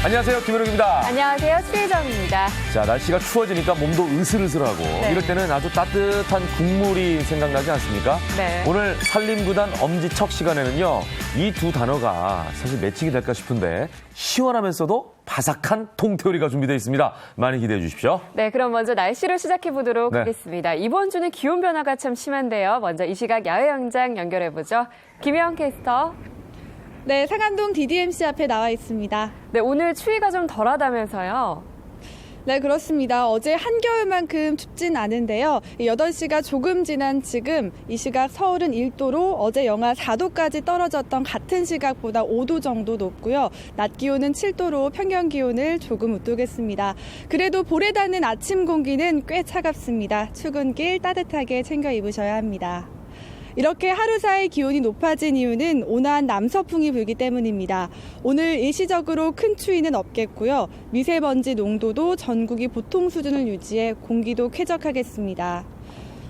안녕하세요, 김현욱입니다. 안녕하세요, 최희정입니다. 자, 날씨가 추워지니까 몸도 으슬으슬하고 네. 이럴 때는 아주 따뜻한 국물이 생각나지 않습니까? 네. 오늘 산림구단 엄지척 시간에는요, 이 두 단어가 사실 매칭이 될까 싶은데 시원하면서도 바삭한 통태요리가 준비되어 있습니다. 많이 기대해 주십시오. 네, 그럼 먼저 날씨로 시작해 보도록 네. 하겠습니다. 이번 주는 기온 변화가 참 심한데요. 먼저 이 시각 야외 현장 연결해 보죠. 김혜영 캐스터. 네, 상암동 DDMC 앞에 나와 있습니다. 네, 오늘 추위가 좀 덜하다면서요. 네, 그렇습니다. 어제 한겨울만큼 춥진 않은데요. 8시가 조금 지난 지금 이 시각 서울은 1도로 어제 영하 4도까지 떨어졌던 같은 시각보다 5도 정도 높고요. 낮 기온은 7도로 평년 기온을 조금 웃도겠습니다. 그래도 볼에 닿는 아침 공기는 꽤 차갑습니다. 출근길 따뜻하게 챙겨 입으셔야 합니다. 이렇게 하루 사이 기온이 높아진 이유는 온화한 남서풍이 불기 때문입니다. 오늘 일시적으로 큰 추위는 없겠고요. 미세먼지 농도도 전국이 보통 수준을 유지해 공기도 쾌적하겠습니다.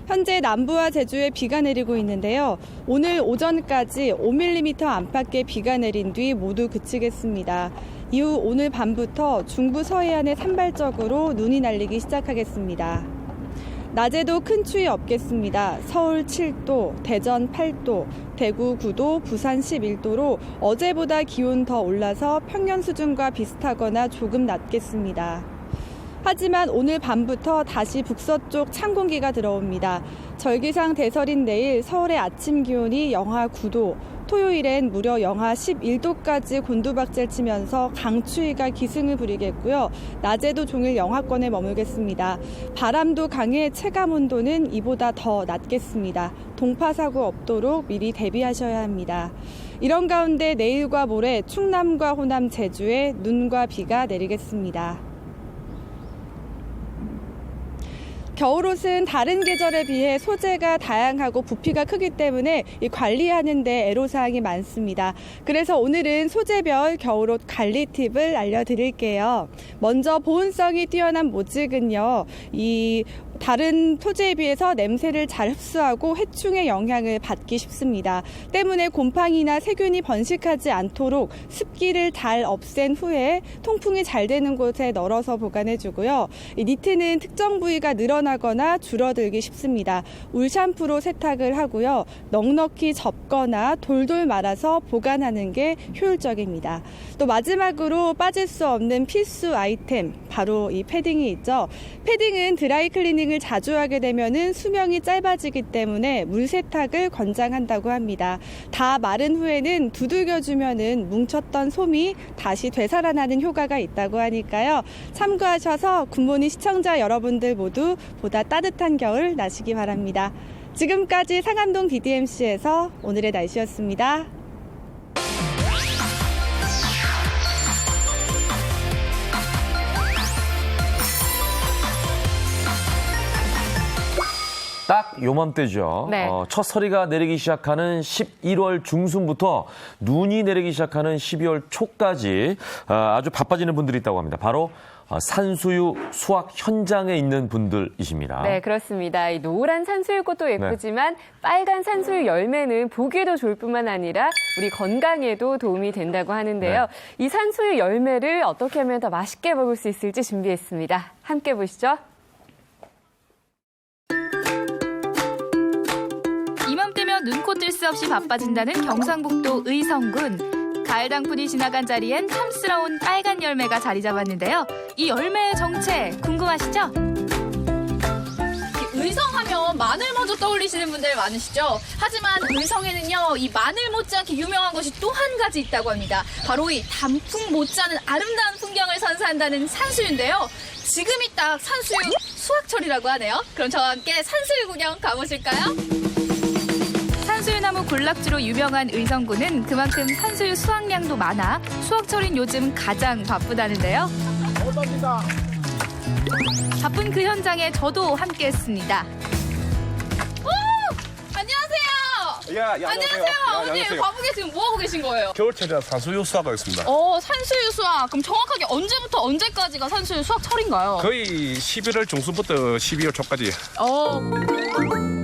현재 남부와 제주에 비가 내리고 있는데요. 오늘 오전까지 5mm 안팎의 비가 내린 뒤 모두 그치겠습니다. 이후 오늘 밤부터 중부 서해안에 산발적으로 눈이 날리기 시작하겠습니다. 낮에도 큰 추위 없겠습니다. 서울 7도, 대전 8도, 대구 9도, 부산 11도로 어제보다 기온 더 올라서 평년 수준과 비슷하거나 조금 낮겠습니다. 하지만 오늘 밤부터 다시 북서쪽 찬 공기가 들어옵니다. 절기상 대설인 내일 서울의 아침 기온이 영하 9도, 토요일엔 무려 영하 11도까지 곤두박질 치면서 강추위가 기승을 부리겠고요. 낮에도 종일 영하권에 머물겠습니다. 바람도 강해 체감 온도는 이보다 더 낮겠습니다. 동파사고 없도록 미리 대비하셔야 합니다. 이런 가운데 내일과 모레 충남과 호남, 제주에 눈과 비가 내리겠습니다. 겨울옷은 다른 계절에 비해 소재가 다양하고 부피가 크기 때문에 관리하는 데 애로사항이 많습니다. 그래서 오늘은 소재별 겨울옷 관리 팁을 알려드릴게요. 먼저 보온성이 뛰어난 모직은요, 이 다른 소재에 비해서 냄새를 잘 흡수하고 해충의 영향을 받기 쉽습니다. 때문에 곰팡이나 세균이 번식하지 않도록 습기를 잘 없앤 후에 통풍이 잘 되는 곳에 널어서 보관해주고요. 이 니트는 특정 부위가 늘어나거나 줄어들기 쉽습니다. 울 샴푸로 세탁을 하고요. 넉넉히 접거나 돌돌 말아서 보관하는 게 효율적입니다. 또 마지막으로 빠질 수 없는 필수 아이템, 바로 이 패딩이 있죠. 패딩은 드라이 클리닝을 자주 하게 되면은 수명이 짧아지기 때문에 물 세탁을 권장한다고 합니다. 다 마른 후에는 두들겨주면은 뭉쳤던 솜이 다시 되살아나는 효과가 있다고 하니까요. 참고하셔서 굿모닝 시청자 여러분들 모두 보다 따뜻한 겨울 나시기 바랍니다. 지금까지 상암동 DDMC에서 오늘의 날씨였습니다. 딱 요맘때죠. 네. 첫 서리가 내리기 시작하는 11월 중순부터 눈이 내리기 시작하는 12월 초까지 아주 바빠지는 분들이 있다고 합니다. 바로 산수유 수확 현장에 있는 분들이십니다. 네, 그렇습니다. 이 노란 산수유꽃도 예쁘지만 빨간 산수유 열매는 보기에도 좋을 뿐만 아니라 우리 건강에도 도움이 된다고 하는데요. 이 산수유 열매를 어떻게 하면 더 맛있게 먹을 수 있을지 준비했습니다. 함께 보시죠. 이맘때면 눈코 뜰 수 없이 바빠진다는 경상북도 의성군. 가을 당분이 지나간 자리엔 탐스러운 빨간 열매가 자리 잡았는데요. 이 열매의 정체 궁금하시죠? 의성하면 마늘 먼저 떠올리시는 분들 많으시죠? 하지만 의성에는요, 이 마늘 못지않게 유명한 것이 또 한 가지 있다고 합니다. 바로 이 단풍 못지않은 아름다운 풍경을 선사한다는 산수유인데요. 지금이 딱 산수유 수확철이라고 하네요. 그럼 저와 함께 산수유 구경 가보실까요? 산수유나무 군락지로 유명한 의성군은 그만큼 산수유 수확량도 많아 수확철인 요즘 가장 바쁘다는데요. 바쁜 그 현장에 저도 함께했습니다. 안녕하세요. 안녕하세요. 어머님, 과북에 지금 뭐 하고 계신 거예요? 겨울철이라 산수유 수확하고 있습니다. 산수유 수확. 그럼 정확하게 언제부터 언제까지가 산수유 수확철인가요? 거의 11월 중순부터 12월 초까지.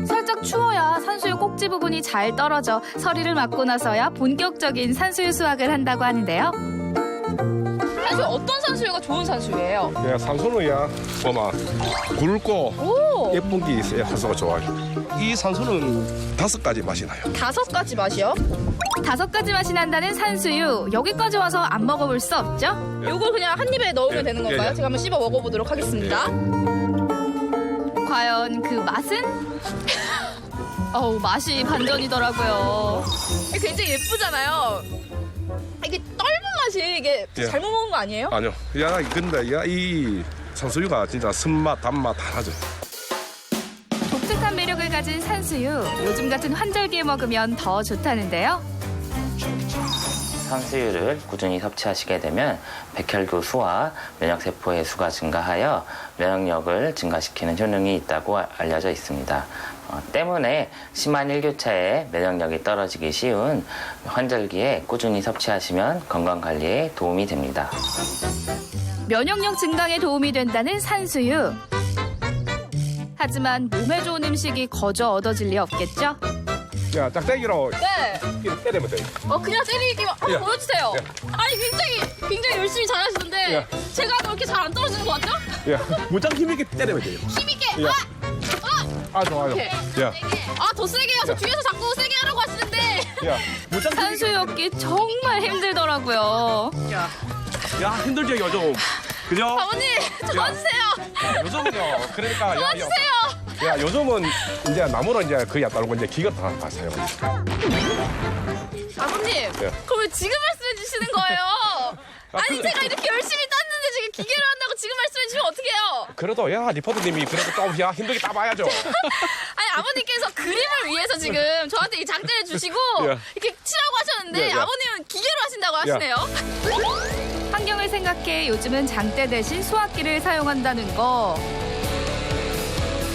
살짝 추워야 산수유 꼭지 부분이 잘 떨어져 서리를 맞고 나서야 본격적인 산수유 수확을 한다고 하는데요. 산수유 어떤 산수유가 좋은 산수유예요? 산소는야 뭐마 굵고 오, 예쁜 게 있어야 산소가 좋아요. 이 산소는 5가지 맛이 나요. 5가지 맛이요? 5가지 맛이 난다는 산수유. 여기까지 와서 안 먹어볼 수 없죠? 요걸 그냥 한 입에 넣으면 예, 되는 건가요? 예, 예. 제가 한번 씹어 먹어보도록 하겠습니다. 과연 그 맛은? 맛이 반전이더라고요. 굉장히 예쁘잖아요. 이게 떫은 맛이 이게 예. 잘못 먹은 거 아니에요? 아니요. 근데 이 산수유가 진짜 쓴맛, 단맛 다 나죠. 독특한 매력을 가진 산수유. 요즘 같은 환절기에 먹으면 더 좋다는데요. 산수유를 꾸준히 섭취하시게 되면 백혈구 수와 면역세포의 수가 증가하여 면역력을 증가시키는 효능이 있다고 알려져 있습니다. 때문에 심한 일교차에 면역력이 떨어지기 쉬운 환절기에 꾸준히 섭취하시면 건강관리에 도움이 됩니다. 면역력 증강에 도움이 된다는 산수유. 하지만 몸에 좋은 음식이 거저 얻어질 리 없겠죠? 짝대기로 네. 이렇게 때리면 돼요. 그냥 때리기만 한번 예. 보여주세요. 예. 아니 굉장히 열심히 잘하시는데 예. 제가 하면 이렇게 잘 안 떨어지는 것 같죠? 무장 힘있게 때리면 돼요. 힘있게. 예. 좋아요. 이렇게. 더 세게 해서 예. 뒤에서 자꾸 세게 하라고 하시는데. 무장 산수유 얻기 정말 힘들더라고요. 힘들죠 요즘. 그죠? 아버님 도와주세요. 요즘은요. 그러니까 도와주세요. 요즘은 이제 나무로 이제 거의 안 따르고 이제 기가 다 사용합니다. 아버님 예. 그럼 왜 지금 말씀해 주시는 거예요? 아니 제가 이렇게 열심히 땄는데 지금 기계로 한다고 지금 말씀해 주시면 어떡해요? 그래도 리포터님이 그래도 좀 힘들게 따봐야죠. 아니 아버님께서 그림을 위해서 지금 저한테 이 장대를 주시고 예. 이렇게 치라고 하셨는데 예, 예. 아버님은 기계로 하신다고 하시네요. 환경을 생각해 요즘은 장대 대신 수확기를 사용한다는 거.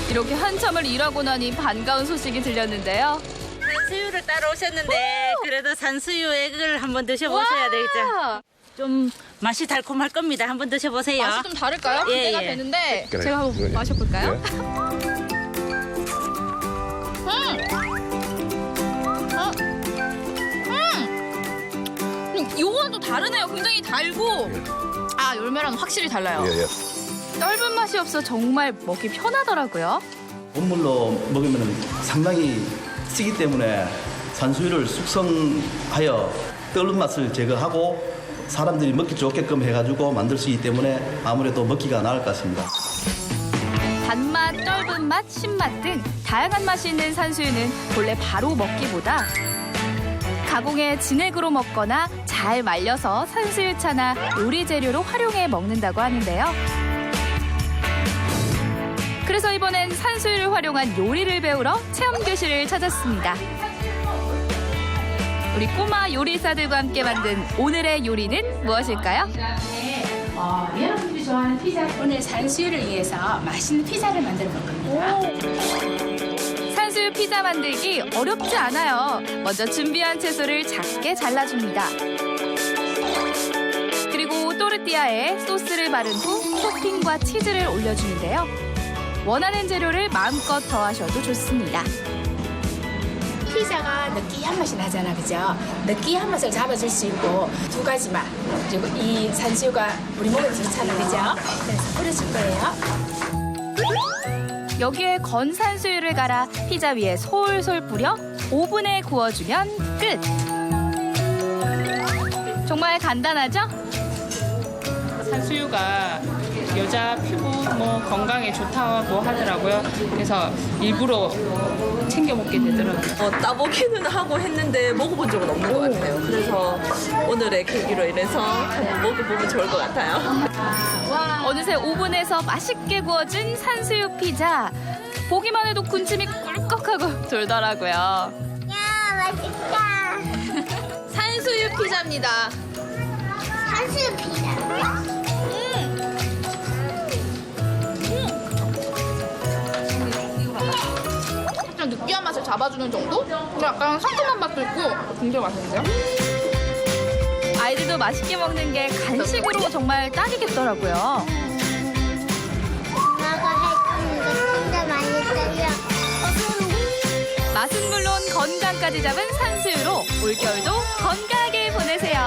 이렇게 한참을 일하고 나니 반가운 소식이 들렸는데요. 산수유를 따러 오셨는데 그래도 산수유액을 한번 드셔보셔야 되겠죠. 좀 맛이 달콤할 겁니다. 한번 드셔보세요. 맛이 좀 다를까요? 예, 기대가 예. 되는데 그래요. 제가 한번 예. 마셔볼까요? 요거는 또 다르네요. 굉장히 달고 열매랑 확실히 달라요. 떫은 맛이 없어 정말 먹기 편하더라고요. 본물로 먹으면 상당히 쓰기 때문에 산수유를 숙성하여 떫은 맛을 제거하고 사람들이 먹기 좋게끔 해가지고 만들 수 있기 때문에 아무래도 먹기가 나을 것 같습니다. 단맛, 떫은 맛, 신맛 등 다양한 맛이 있는 산수유는 본래 바로 먹기보다 가공해 진액으로 먹거나 잘 말려서 산수유차나 요리 재료로 활용해 먹는다고 하는데요. 그래서 이번엔 산수유를 활용한 요리를 배우러 체험 교실을 찾았습니다. 우리 꼬마 요리사들과 함께 만든 오늘의 요리는 무엇일까요? 여러분들이 좋아하는 피자. 오늘 산수유를 위해서 맛있는 피자를 만들어 볼 겁니다. 산수유 피자 만들기 어렵지 않아요. 먼저 준비한 채소를 작게 잘라줍니다. 그리고 또르띠아에 소스를 바른 후 토핑과 치즈를 올려주는데요. 원하는 재료를 마음껏 더하셔도 좋습니다. 피자가 느끼한 맛이 나잖아, 그죠? 느끼한 맛을 잡아줄 수 있고 2가지 맛. 그리고 이 산수유가 우리 몸에 좋잖아, 그죠? 그래서 뿌려줄 거예요. 여기에 건 산수유를 갈아 피자 위에 솔솔 뿌려 오븐에 구워주면 끝! 정말 간단하죠? 산수유가 여자 피부 건강에 좋다고 하더라고요. 그래서 일부러 챙겨 먹게 되더라고요. 따보기는 하고 했는데 먹어본 적은 없는 것 같아요. 그래서 오늘의 계기로 인해서 한번 먹어보면 좋을 것 같아요. 어느새 오븐에서 맛있게 구워진 산수유 피자. 보기만 해도 군침이 꿀꺽하고 돌더라고요. 야 맛있다. 산수유 피자입니다. 산수유 피자. 좀 느끼한 맛을 잡아. 잡아주는 정도? 약간 상큼한 맛도 있고 굉장히 맛있는데요? 아이들도 맛있게 먹는 게 간식으로 정말 딱이겠더라고요. 엄마가 해주는 거 진짜 맛있어요. 맛은 물론 건강까지 잡은 산수유로 올겨울도 건강하게 보내세요.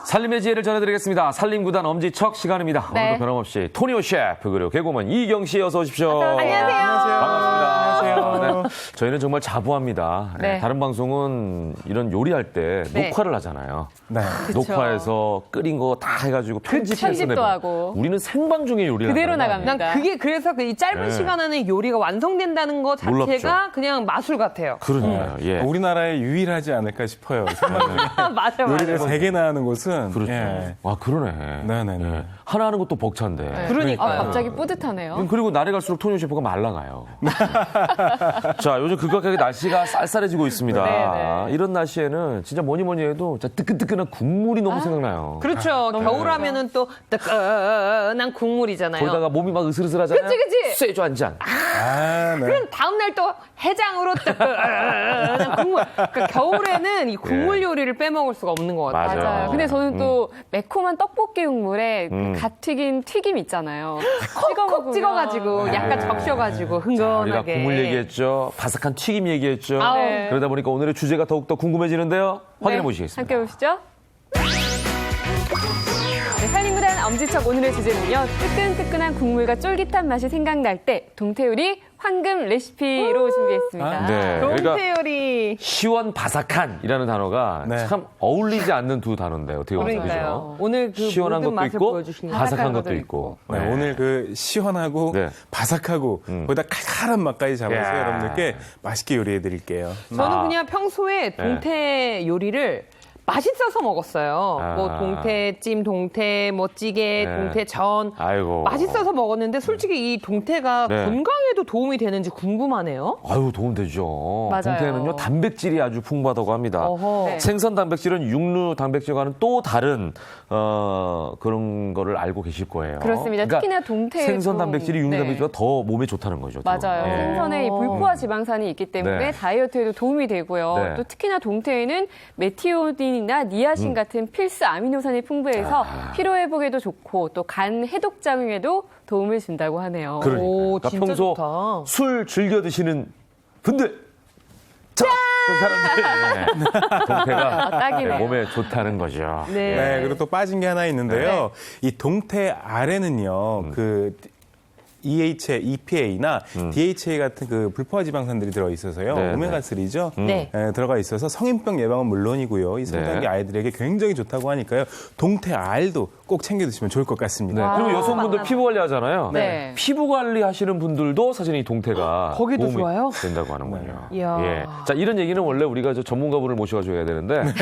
살림의 지혜를 전해드리겠습니다. 살림구단 엄지척 시간입니다. 네. 오늘도 변함없이 토니오 셰프 그리고 개그우먼 이경 씨 어서 오십시오. 안녕하세요. 반갑습니다. 네. 저희는 정말 자부합니다. 네. 다른 방송은 이런 요리할 때 네. 녹화를 하잖아요. 네. 녹화해서 끓인 거 다 해가지고 편집해서 편집도 내고. 하고. 우리는 생방 중에 요리를 그대로 한다는 거 나갑니다. 아니에요? 난 그게 그래서 이 짧은 네. 시간 안에 요리가 완성된다는 것 자체가 놀랍죠. 그냥 마술 같아요. 그러니까요. 예. 우리나라에 유일하지 않을까 싶어요. 맞아, 요리를 맞아. 3개나 하는 곳은. 그렇죠. 예. 아, 그러네. 네네네. 예. 하나 하는 것도 벅찬데. 그러니까요. 아, 갑자기 뿌듯하네요. 그리고 날이 갈수록 토니오 셰프가 말라가요. 자, 요즘 극악하게 날씨가 쌀쌀해지고 있습니다. 네, 네. 이런 날씨에는 진짜 뭐니 해도 진짜 뜨끈뜨끈한 국물이 너무 생각나요. 그렇죠. 겨울 하면은 또 뜨끈한 국물이잖아요. 거기다가 몸이 막 으슬으슬하잖아요. 그치. 쇠주 한 잔. 아, 네. 그럼 다음날 또 해장으로 뜨끈한 국물. 그러니까 겨울에는 이 국물 요리를 빼먹을 수가 없는 것 같아요. 맞아요. 근데 저는 또 매콤한 떡볶이 국물에 갓 튀긴 튀김 있잖아요. 콕콕 찍어가지고 약간 적셔가지고 우리가 흥건하게. 국물 얘기했죠. 바삭한 튀김 얘기했죠. 아우. 네. 그러다 보니까 오늘의 주제가 더욱더 궁금해지는데요. 확인해 네, 보시겠습니다. 함께 보시죠. 네, 살림구단 엄지척 오늘의 주제는요. 뜨끈뜨끈한 국물과 쫄깃한 맛이 생각날 때 동태요리 황금 레시피로 준비했습니다. 네. 그러니까 동태 요리. 시원 바삭한이라는 단어가 네. 참 어울리지 않는 두 단어인데 어떻게 보면 그러니까요. 그죠? 오늘 그 시원한 모든 것도 맛을 있고 보여주시는 바삭한 것도 있고. 네, 오늘 그 시원하고 네. 바삭하고 거기다 칼칼한 맛까지 잡아서 야. 여러분들께 맛있게 요리해 드릴게요. 저는 그냥 평소에 동태 요리를 맛있어서 먹었어요. 아. 뭐 동태찜, 동태 뭐 찌개, 네. 동태전. 아이고. 맛있어서 먹었는데 솔직히 이 동태가 네. 건강에도 도움이 되는지 궁금하네요. 아유, 도움되죠. 맞아요. 동태는요, 단백질이 아주 풍부하다고 합니다. 어허. 네. 생선 단백질은 육류 단백질과는 또 다른, 그런 거를 알고 계실 거예요. 그렇습니다. 그러니까 특히나 동태에도 생선 단백질이 육류 네. 단백질보다 더 몸에 좋다는 거죠. 또. 맞아요. 예. 생선에 이 불포화 지방산이 있기 때문에 네. 다이어트에도 도움이 되고요. 네. 또 특히나 동태에는 메티오닌이나 니아신 같은 필수 아미노산이 풍부해서 피로 회복에도 좋고 또 간 해독 작용에도 도움을 준다고 하네요. 그러니까요. 오, 그러니까 진짜 평소 좋다. 술 즐겨 드시는 분들. 자, 그런 사람들. 동태가 딱이네요. 몸에 좋다는 거죠. 네. 네, 그리고 또 빠진 게 하나 있는데요. 이 동태 아래는요, 그 EPA나 DHA 같은 그 불포화 지방산들이 들어 있어서요. 네, 오메가3죠. 네. 들어가 있어서 성인병 예방은 물론이고요. 이 성장기 네. 아이들에게 굉장히 좋다고 하니까요. 동태 알도 꼭 챙겨 드시면 좋을 것 같습니다. 네. 그리고 여성분들 피부 관리 하잖아요. 네. 피부 관리 하시는 분들도 사실 이 동태가 거기도 도움이 좋아요? 된다고 하는군요. 이야. 예. 자, 이런 얘기는 원래 우리가 저 전문가분을 모셔가지고 해야 되는데 네,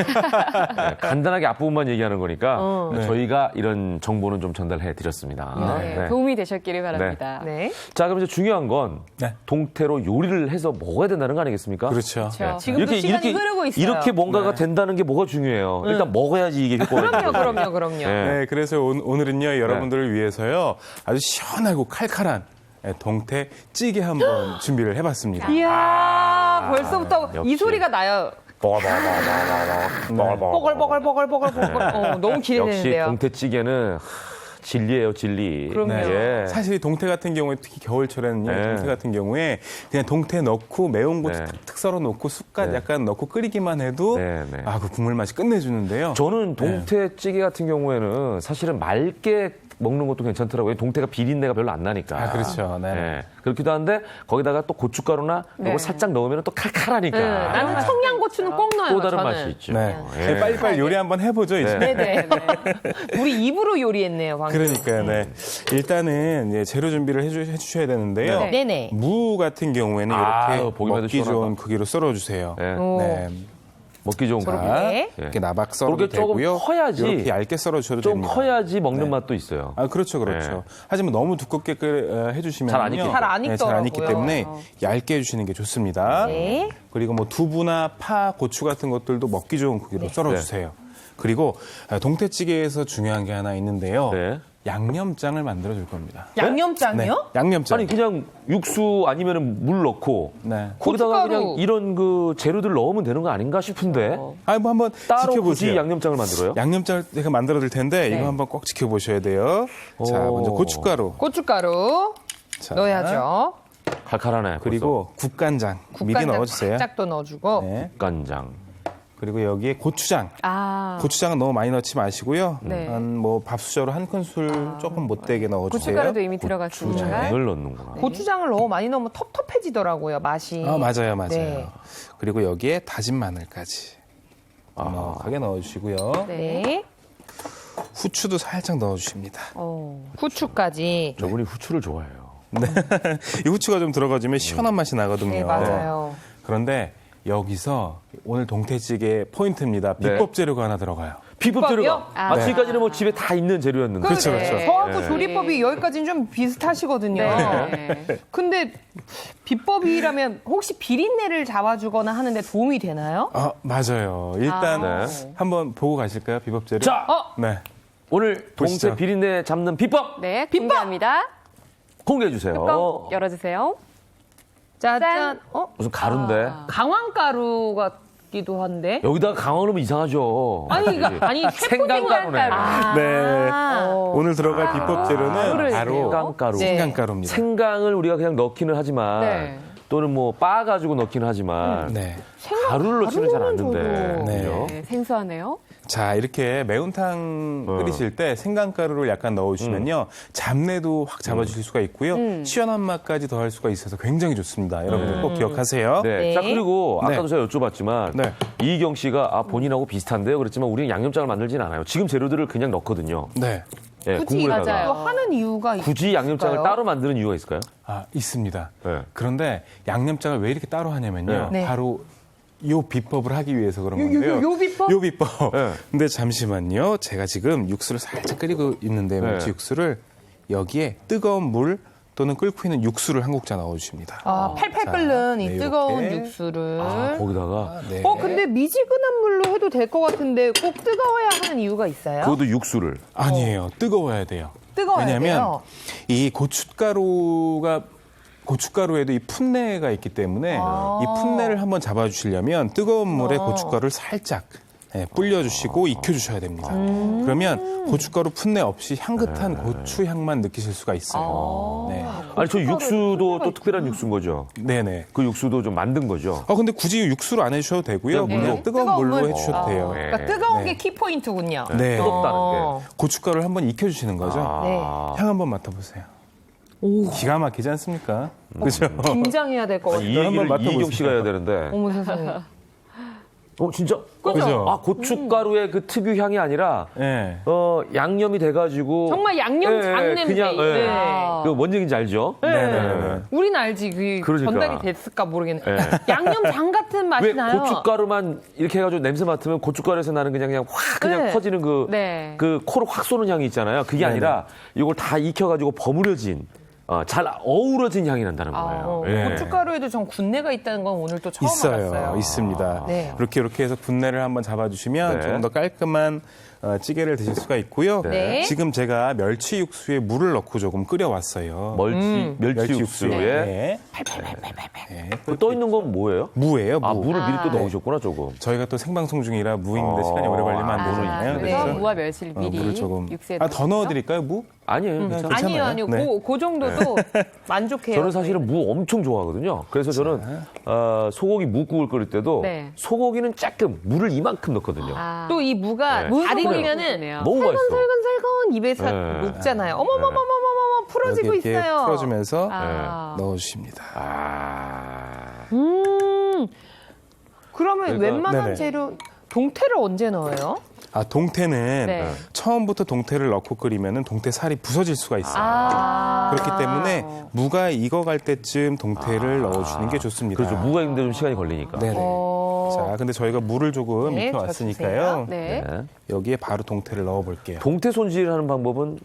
간단하게 앞부분만 얘기하는 거니까 저희가 이런 정보는 좀 전달해 드렸습니다. 네, 도움이 되셨기를 바랍니다. 네. 자, 그럼 이제 중요한 건 네. 동태로 요리를 해서 먹어야 된다는 거 아니겠습니까? 그렇죠. 그렇죠. 지금도 시간이 흐르고 있어요. 이렇게 뭔가가 된다는 게 뭐가 중요해요. 일단 먹어야지 이게 효과가 그럼요. 예. 네, 그래서 오늘은요, 여러분들을 위해서 아주 시원하고 칼칼한 동태 찌개 한번 준비를 해봤습니다. 이야, 벌써부터 이 역시. 소리가 나요. 뽀글뽀글. 너무 역시 기대되는데요. 동태찌개는 진리예요, 진리. 그럼요. 예. 사실 동태 같은 경우에 특히 겨울철에는요, 네. 동태 같은 경우에 그냥 동태 넣고 매운 고추 네. 탁탁 썰어 놓고 숟갈 네. 약간 넣고 끓이기만 해도 네, 네. 그 국물 맛이 끝내주는데요. 저는 동태찌개 같은 경우에는 사실은 맑게 먹는 것도 괜찮더라고요. 동태가 비린내가 별로 안 나니까. 아, 그렇죠. 네. 예. 그렇기도 한데 거기다가 또 고춧가루나 네. 이걸 살짝 넣으면 또 칼칼하니까. 네, 나는 청양고추는 꼭 넣어요. 또 다른 저는. 맛이 있죠. 네. 예. 빨리빨리 요리 한번 해보죠, 이제. 네. 네네. 우리 입으로 요리했네요, 방금. 그러니까요, 네. 일단은 이제 재료 준비를 해주셔야 되는데요. 네. 네네. 무 같은 경우에는 아유, 이렇게 보기만 해도 먹기 시원하다. 좋은 크기로 썰어주세요. 네. 네. 먹기 좋은 거. 네. 이렇게 나박 썰어도 그렇게 조금 되고요. 커야지. 이렇게 얇게 썰어주셔도 좀 됩니다. 커야지 먹는 네. 맛도 있어요. 아, 그렇죠. 네. 하지만 너무 두껍게 해주시면 잘안 익겠죠. 잘 안 잘 안 익기 익더라고요. 때문에 얇게 해주시는 게 좋습니다. 네. 그리고 뭐 두부나 파, 고추 같은 것들도 먹기 좋은 크기로 썰어주세요. 그리고 동태찌개에서 중요한 게 하나 있는데요. 네. 양념장을 만들어 줄 겁니다. 양념장이요? 네, 양념장. 아니 그냥 육수 아니면은 물 넣고 네. 거기다가 고춧가루. 그냥 이런 그 재료들 넣으면 되는 거 아닌가 싶은데 아, 뭐 한번 따로 지켜보세요. 굳이 양념장을 만들어요? 양념장을 제가 만들어 드릴 텐데 네. 이거 한번 꼭 지켜보셔야 돼요. 자, 먼저 고춧가루. 고춧가루 자, 넣어야죠. 칼칼하네. 그리고 국간장, 미리 국간장 넣어주세요. 살짝 또 넣어주고. 네. 간장. 그리고 여기에 고추장. 아. 고추장은 너무 많이 넣지 마시고요. 네. 한 뭐 밥수저로 한 큰술 조금 못되게 넣어주세요. 고춧가루도 이미 들어갔으니까. 장을 넣는구나. 고추장을 너무 많이 넣으면 텁텁해지더라고요, 맛이. 아, 맞아요, 맞아요. 네. 그리고 여기에 다진 마늘까지 넉넉하게 넣어주시고요. 네. 후추도 살짝 넣어주십니다. 후추까지. 저분이 후추를 좋아해요. 네. 이 후추가 좀 들어가주면 시원한 맛이 나거든요. 네, 맞아요. 그런데 여기서 오늘 동태찌개 포인트입니다. 네. 비법 재료가 하나 들어가요. 비법 재료가. 아, 아, 지금까지는 뭐 집에 다 있는 재료였는데. 그렇죠, 네. 그렇죠. 저하고 네. 조리법이 여기까지는 좀 비슷하시거든요. 네. 근데 비법이라면 혹시 비린내를 잡아주거나 하는데 도움이 되나요? 아, 맞아요. 일단 네. 한번 보고 가실까요? 비법 재료? 자, 네. 오늘 보시죠. 동태 비린내 잡는 비법 네, 공개합니다. 공개해 주세요. 뚜껑 열어주세요. 짜잔. 무슨 가루인데? 강황가루 같기도 한데. 여기다가 강황 넣으면 이상하죠. 아니, 아니, 생강가루네. 네. 오늘 들어갈 비법 재료는 바로 생강가루. 네. 생강가루입니다. 생강을 우리가 그냥 넣기는 하지만 네. 또는 뭐 빻아가지고 넣기는 하지만 네. 가루를 넣지는 잘 가루는 않는데. 저도. 그죠? 네, 생소하네요. 자, 이렇게 매운탕 끓이실 때 생강가루를 약간 넣어주시면요. 잡내도 확 잡아주실 수가 있고요. 시원한 맛까지 더할 수가 있어서 굉장히 좋습니다. 여러분들 꼭 기억하세요. 네. 네. 자, 그리고 아까도 네. 제가 여쭤봤지만 네. 이희경 씨가 본인하고 비슷한데요. 그렇지만 우리는 양념장을 만들진 않아요. 지금 재료들을 그냥 넣거든요. 네. 예, 굳이 국물에다가. 맞아요. 이거 하는 이유가 굳이 양념장을 있을까요? 따로 만드는 이유가 있을까요? 아, 있습니다. 네. 그런데 양념장을 왜 이렇게 따로 하냐면요. 네. 바로 요 비법을 하기 위해서 그런 건데요. 요 비법? 요 비법. 네. 근데 잠시만요. 제가 지금 육수를 살짝 끓이고 있는데 네. 멸치 육수를 여기에 뜨거운 물 또는 끓고 있는 육수를 한 국자 넣어주십니다. 팔팔 자, 끓는 네, 이 뜨거운 이렇게. 육수를. 거기다가 네. 근데 미지근한 물로 해도 될 것 같은데 꼭 뜨거워야 하는 이유가 있어요? 그것도 육수를. 아니에요. 뜨거워야 돼요. 뜨거워야 왜냐하면 돼요? 이 고춧가루에도 이 풋내가 있기 때문에 이 풋내를 한번 잡아주시려면 뜨거운 물에 고춧가루를 살짝 불려주시고 익혀주셔야 됩니다. 그러면 고춧가루 풋내 없이 향긋한 고추 향만 느끼실 수가 있어요. 네. 아니, 저 육수도 또 특별한 육수인 거죠. 네네. 그 육수도 좀 만든 거죠. 근데 굳이 육수로 안 해주셔도 되고요. 네. 그냥 뜨거운 뜨거운 물로 물? 해주셔도 돼요. 네. 그러니까 뜨거운 네. 게 키포인트군요. 네. 뜨겁다는 게. 고춧가루를 한번 익혀주시는 거죠. 아. 향 한번 맡아보세요. 기가 막히지 않습니까? 그죠? 긴장해야 될 것 이 같아요. 얘기를 한번 맡아보세요. 이희경 씨가 해야 되는데. 어머 세상에. 진짜? 그죠? 아, 고춧가루의 그 특유 향이 아니라 네. 양념이 돼가지고 정말 양념 장 냄새. 그냥 네. 뭔 얘기인지 알죠? 네네네. 우린 알지. 그게 그러니까. 전달이 됐을까 모르겠네. 네. 양념장 같은 맛이 왜 나요. 고춧가루만 이렇게 해가지고 냄새 맡으면 고춧가루에서 나는 그냥 확 그냥 네. 퍼지는 네. 그 코를 확 쏘는 향이 있잖아요. 그게 네네. 아니라 이걸 다 익혀가지고 버무려진 잘 어우러진 향이 난다는 거예요. 예. 고춧가루에도 전 군내가 있다는 건 오늘 또 처음 있어요. 알았어요. 있습니다. 네. 이렇게 해서 분내를 한번 잡아주시면 네. 좀 더 깔끔한 찌개를 드실 수가 있고요. 네. 지금 제가 멸치 육수에 물을 넣고 조금 끓여왔어요. 멸치 육수에 네. 그 떠 있는 건 뭐예요? 무예요, 무. 물을 미리 또 넣으셨구나 조금. 저희가 또 생방송 중이라 무인데 시간이 오래 걸리면 안 되잖아요. 그래서 무와 멸치를 미리 물을 조금. 육수에 더 넣어드릴까요, 무? 아니에요. 괜찮아요. 아니요. 네. 그 정도도 만족해요. 저는 사실은 무 엄청 좋아하거든요. 그래서 저는 소고기 무국을 끓일 때도 네. 소고기는 조금 물을 이만큼 넣거든요. 또 이 무가 네. 잘 소고기 익으면은 좋네요. 너무 맛있어. 살건살건 입에 네. 녹잖아요. 어머머머머머머 풀어지고 이렇게 있어요. 풀어주면서 아. 넣어주십니다. 그러면 그러니까- 웬만한 네네. 재료 동태를 언제 넣어요? 동태는 네. 처음부터 동태를 넣고 끓이면 동태 살이 부서질 수가 있어요. 그렇기 때문에 무가 익어갈 때쯤 동태를 넣어주시는 게 좋습니다. 그렇죠. 무가 익는데 좀 시간이 걸리니까. 네네. 자, 근데 저희가 물을 조금 네, 익혀왔으니까요. 네. 네. 여기에 바로 동태를 넣어볼게요. 동태 손질하는 방법은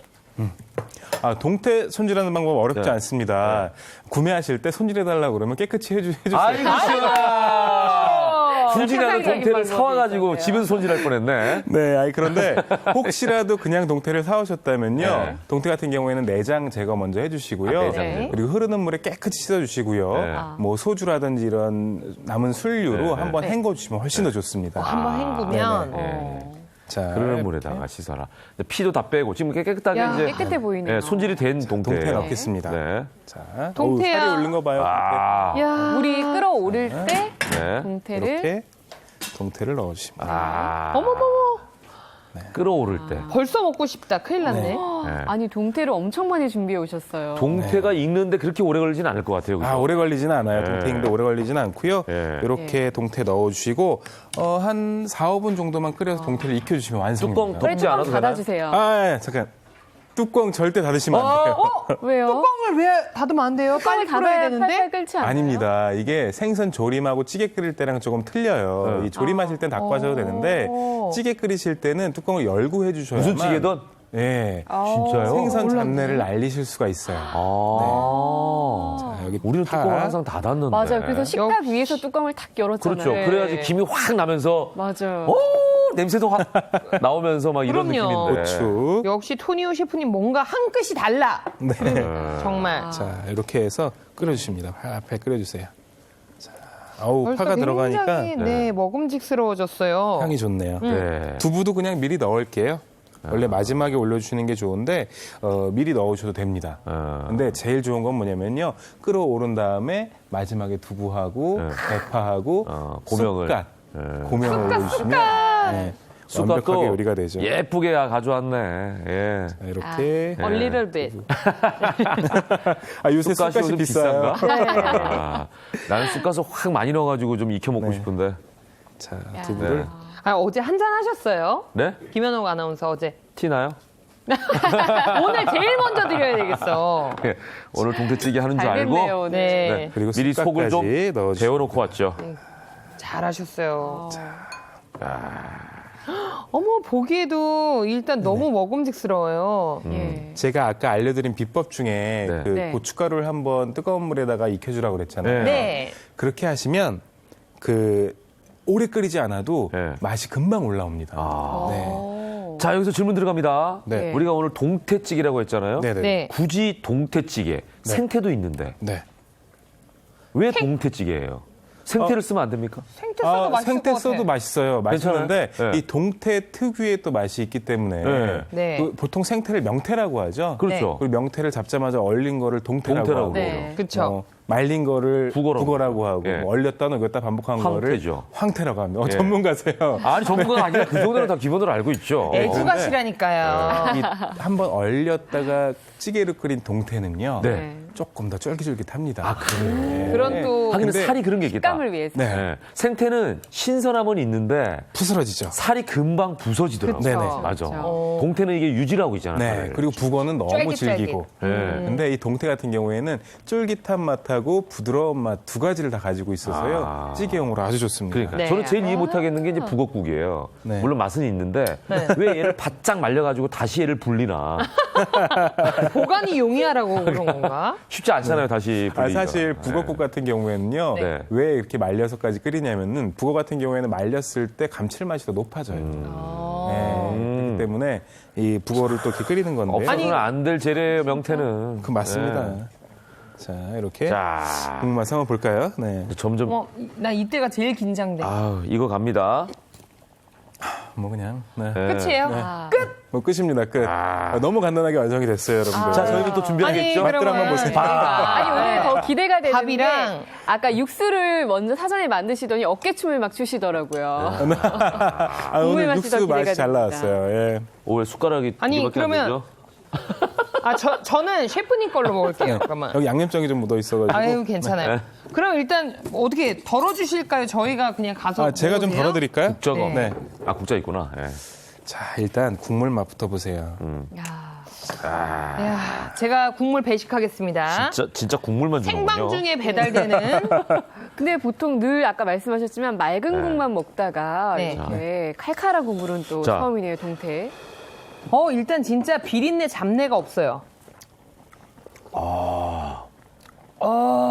동태 손질하는 방법 어렵지 네. 않습니다. 구매하실 때 손질해달라고 그러면 깨끗이 해주세요. 아이고 시원하다. 순진하게 동태를 사와가지고 집에서 손질할 뻔했네. 네, 아니 그런데 혹시라도 그냥 동태를 사오셨다면요. 네. 동태 같은 경우에는 내장 제거 먼저 해주시고요. 내장 제거. 그리고 흐르는 물에 깨끗이 씻어주시고요. 네. 뭐 소주라든지 이런 남은 술류로 네. 한번 헹궈주시면 훨씬 더 좋습니다. 한번 헹구면. 네. 자, 흐르는 물에다가 씻어라. 피도 다 빼고 지금 깨끗하게 야, 이제 깨끗해 보이네요. 네, 손질이 된 동태. 동태 넣겠습니다. 네. 자, 동태야. 살이 오른 거 봐요. 아, 물이 끓어오를 때 네. 동태를 이렇게 동태를 넣어주십니다. 아, 어머머머. 끓어오를 때. 벌써 먹고 싶다. 큰일 났네. 네. 네. 아니 동태를 엄청 많이 준비해 오셨어요. 동태가 익는데 그렇게 오래 걸리진 않을 것 같아요. 그죠? 아, 오래 걸리지는 않아요. 네. 동태인데 오래 걸리지는 않고요. 네. 이렇게 동태 넣어주시고 한 4, 5분 정도만 끓여서 동태를 익혀주시면 완성입니다. 뚜껑 빨리 덮지 뚜껑 않아도 되나요? 닫아주세요. 잠깐. 뚜껑 절대 닫으시면 안 돼요. 왜요? 뚜껑을 왜 닫으면 안 돼요? 빨리 끓어야 닫아야 되는데. 팔팔 끓지 않아요? 아닙니다. 이게 생선 조림하고 찌개 끓일 때랑 조금 틀려요. 이 조림하실 땐 닫고 하셔도 되는데 찌개 끓이실 때는 뚜껑을 열고 해주셔야만. 무슨 찌개든? 네. 진짜요? 생선 잡내를 날리실 수가 있어요. 자, 여기 우리는 파. 뚜껑을 항상 닫았는데. 맞아요. 그래서 식탁 위에서 뚜껑을 탁 열었잖아요. 그렇죠. 그래야지 김이 확 나면서 맞아요. 냄새도 확 나오면서 막 이런 그럼요. 느낌인데. 고추. 역시 토니오 셰프님 뭔가 한 끗이 달라. 네. 정말. 자, 이렇게 해서 끓여주십니다. 팔팔 끓여주세요. 자, 아우, 벌써 파가 들어가니까 굉장히 네, 먹음직스러워졌어요. 향이 좋네요. 네. 두부도 그냥 미리 넣을게요. 원래 마지막에 올려주시는 게 좋은데 미리 넣으셔도 됩니다. 근데 제일 좋은 건 뭐냐면요. 끓어오른 다음에 마지막에 두부하고 대파하고 고명을. 쑥갓, 고명을 올려주시면 네, 완벽하게 쑥갓도 요리가 되죠. 예쁘게 가져왔네. 예. 자, 이렇게. A little bit. 요새 쑥갓이 쑥갓이 요즘 비싸요. 비싼가? 나는 쑥갓을 확 많이 넣어가지고 좀 익혀 먹고 싶은데. 자, 두부를. 어제 한잔 하셨어요? 네? 김현옥 아나운서 어제. 티나요? 오늘 제일 먼저 드려야 되겠어. 예. 오늘 동태찌개 하는 줄 잘 알고 됐네요, 오늘. 네. 그리고 미리 속을 좀 쑥갓까지 넣어주시면 데워놓고 왔죠. 잘하셨어요. 어머, 보기에도 일단 너무 먹음직스러워요. 예. 제가 아까 알려드린 비법 중에 네. 그 네. 고춧가루를 한번 뜨거운 물에다가 익혀주라고 그랬잖아요. 네. 그렇게 하시면 오래 끓이지 않아도 네. 맛이 금방 올라옵니다. 오. 자, 여기서 질문 들어갑니다. 네. 우리가 오늘 동태찌개라고 했잖아요. 네네. 네. 굳이 동태찌개, 생태도 있는데 네. 왜 동태찌개예요? 생태를 쓰면 안 됩니까? 생태 써도 맛있을 생태 것 같아. 써도 맛있어요. 맛있는데 괜찮아요? 네. 이 동태 특유의 또 맛이 있기 때문에 네. 네. 보통 생태를 명태라고 하죠. 그렇죠. 그리고 명태를 잡자마자 얼린 거를 동태라고 동태라고 하고 네. 그쵸. 말린 거를 북어라고 하고 예. 뭐 얼렸다 녹였다 반복한 황태죠. 거를 황태라고 합니다. 예. 전문가세요. 아니, 전문가가 아니라 그 정도는 다 기본으로 알고 있죠. 애주가시라니까요. 한번 얼렸다가 찌개로 끓인 동태는요. 네. 조금 더 쫄깃쫄깃합니다. 아, 그래요? 그런 또 하긴 근데 살이 그런 게 있겠다. 식감을 위해서. 네. 네. 생태는 신선함은 있는데 부스러지죠. 살이 금방 부서지더라고요. 네네. 맞아. 어. 동태는 이게 유지라고 있잖아요. 네. 살을. 그리고 북어는 너무 쫄깃쫄깃. 질기고. 네. 근데 이 동태 같은 경우에는 쫄깃한 맛하고 부드러운 맛 두 가지를 다 가지고 있어서요. 아. 찌개용으로 아주 좋습니다. 그러니까 네. 저는 제일 이해 못하겠는 게 이제 북어국이에요. 네. 물론 맛은 있는데 왜 얘를 바짝 말려가지고 다시 얘를 불리나 보관이 용이하라고 그런 건가? 쉽지 않잖아요. 다시 불리기가. 사실 북어국 같은 경우에는요. 네. 왜 이렇게 말려서까지 끓이냐면은 북어 같은 경우에는 말렸을 때 감칠맛이 더 높아져요. 네. 그렇기 때문에 이 북어를 또 이렇게 끓이는 건데. 없어서는 안 될 재료예요. 명태는. 그 맞습니다. 네. 자, 이렇게 자, 국물 맛 한번 볼까요? 네. 점점 나 이때가 제일 긴장돼. 아우 이거 갑니다. 뭐 그냥 네. 끝이에요? 끝! 뭐 끝입니다. 끝. 너무 간단하게 완성이 됐어요, 여러분들. 자, 저희는 또 준비하겠죠? 맛들 한번 보세요. 아니 오늘 더 기대가 되는데 밥이랑 아까 육수를 먼저 사전에 만드시더니 어깨춤을 막 추시더라고요. 오늘 맛이 더 육수 기대가 맛이 잘 됩니다. 나왔어요. 예. 왜 숟가락이 아니, 이밖에 안 그러면 되죠? 저는 셰프님 걸로 먹을게요, 그러면. 여기 양념장이 좀 묻어 있어가지고. 아유, 괜찮아요. 그럼 일단 어떻게 덜어주실까요? 저희가 그냥 가서. 제가 좀 먹어도 돼요? 덜어드릴까요? 국자가 네. 아 국자 있구나. 예. 자, 일단 국물 맛부터 보세요. 야, 제가 국물 배식하겠습니다. 진짜 국물만 주는군요. 생방 중에 배달되는. 근데 보통 늘 아까 말씀하셨지만 맑은 국만 먹다가 네. 이렇게 칼칼한 국물은 또 자. 처음이네요, 동태. 일단 진짜 비린내 잡내가 없어요. 어가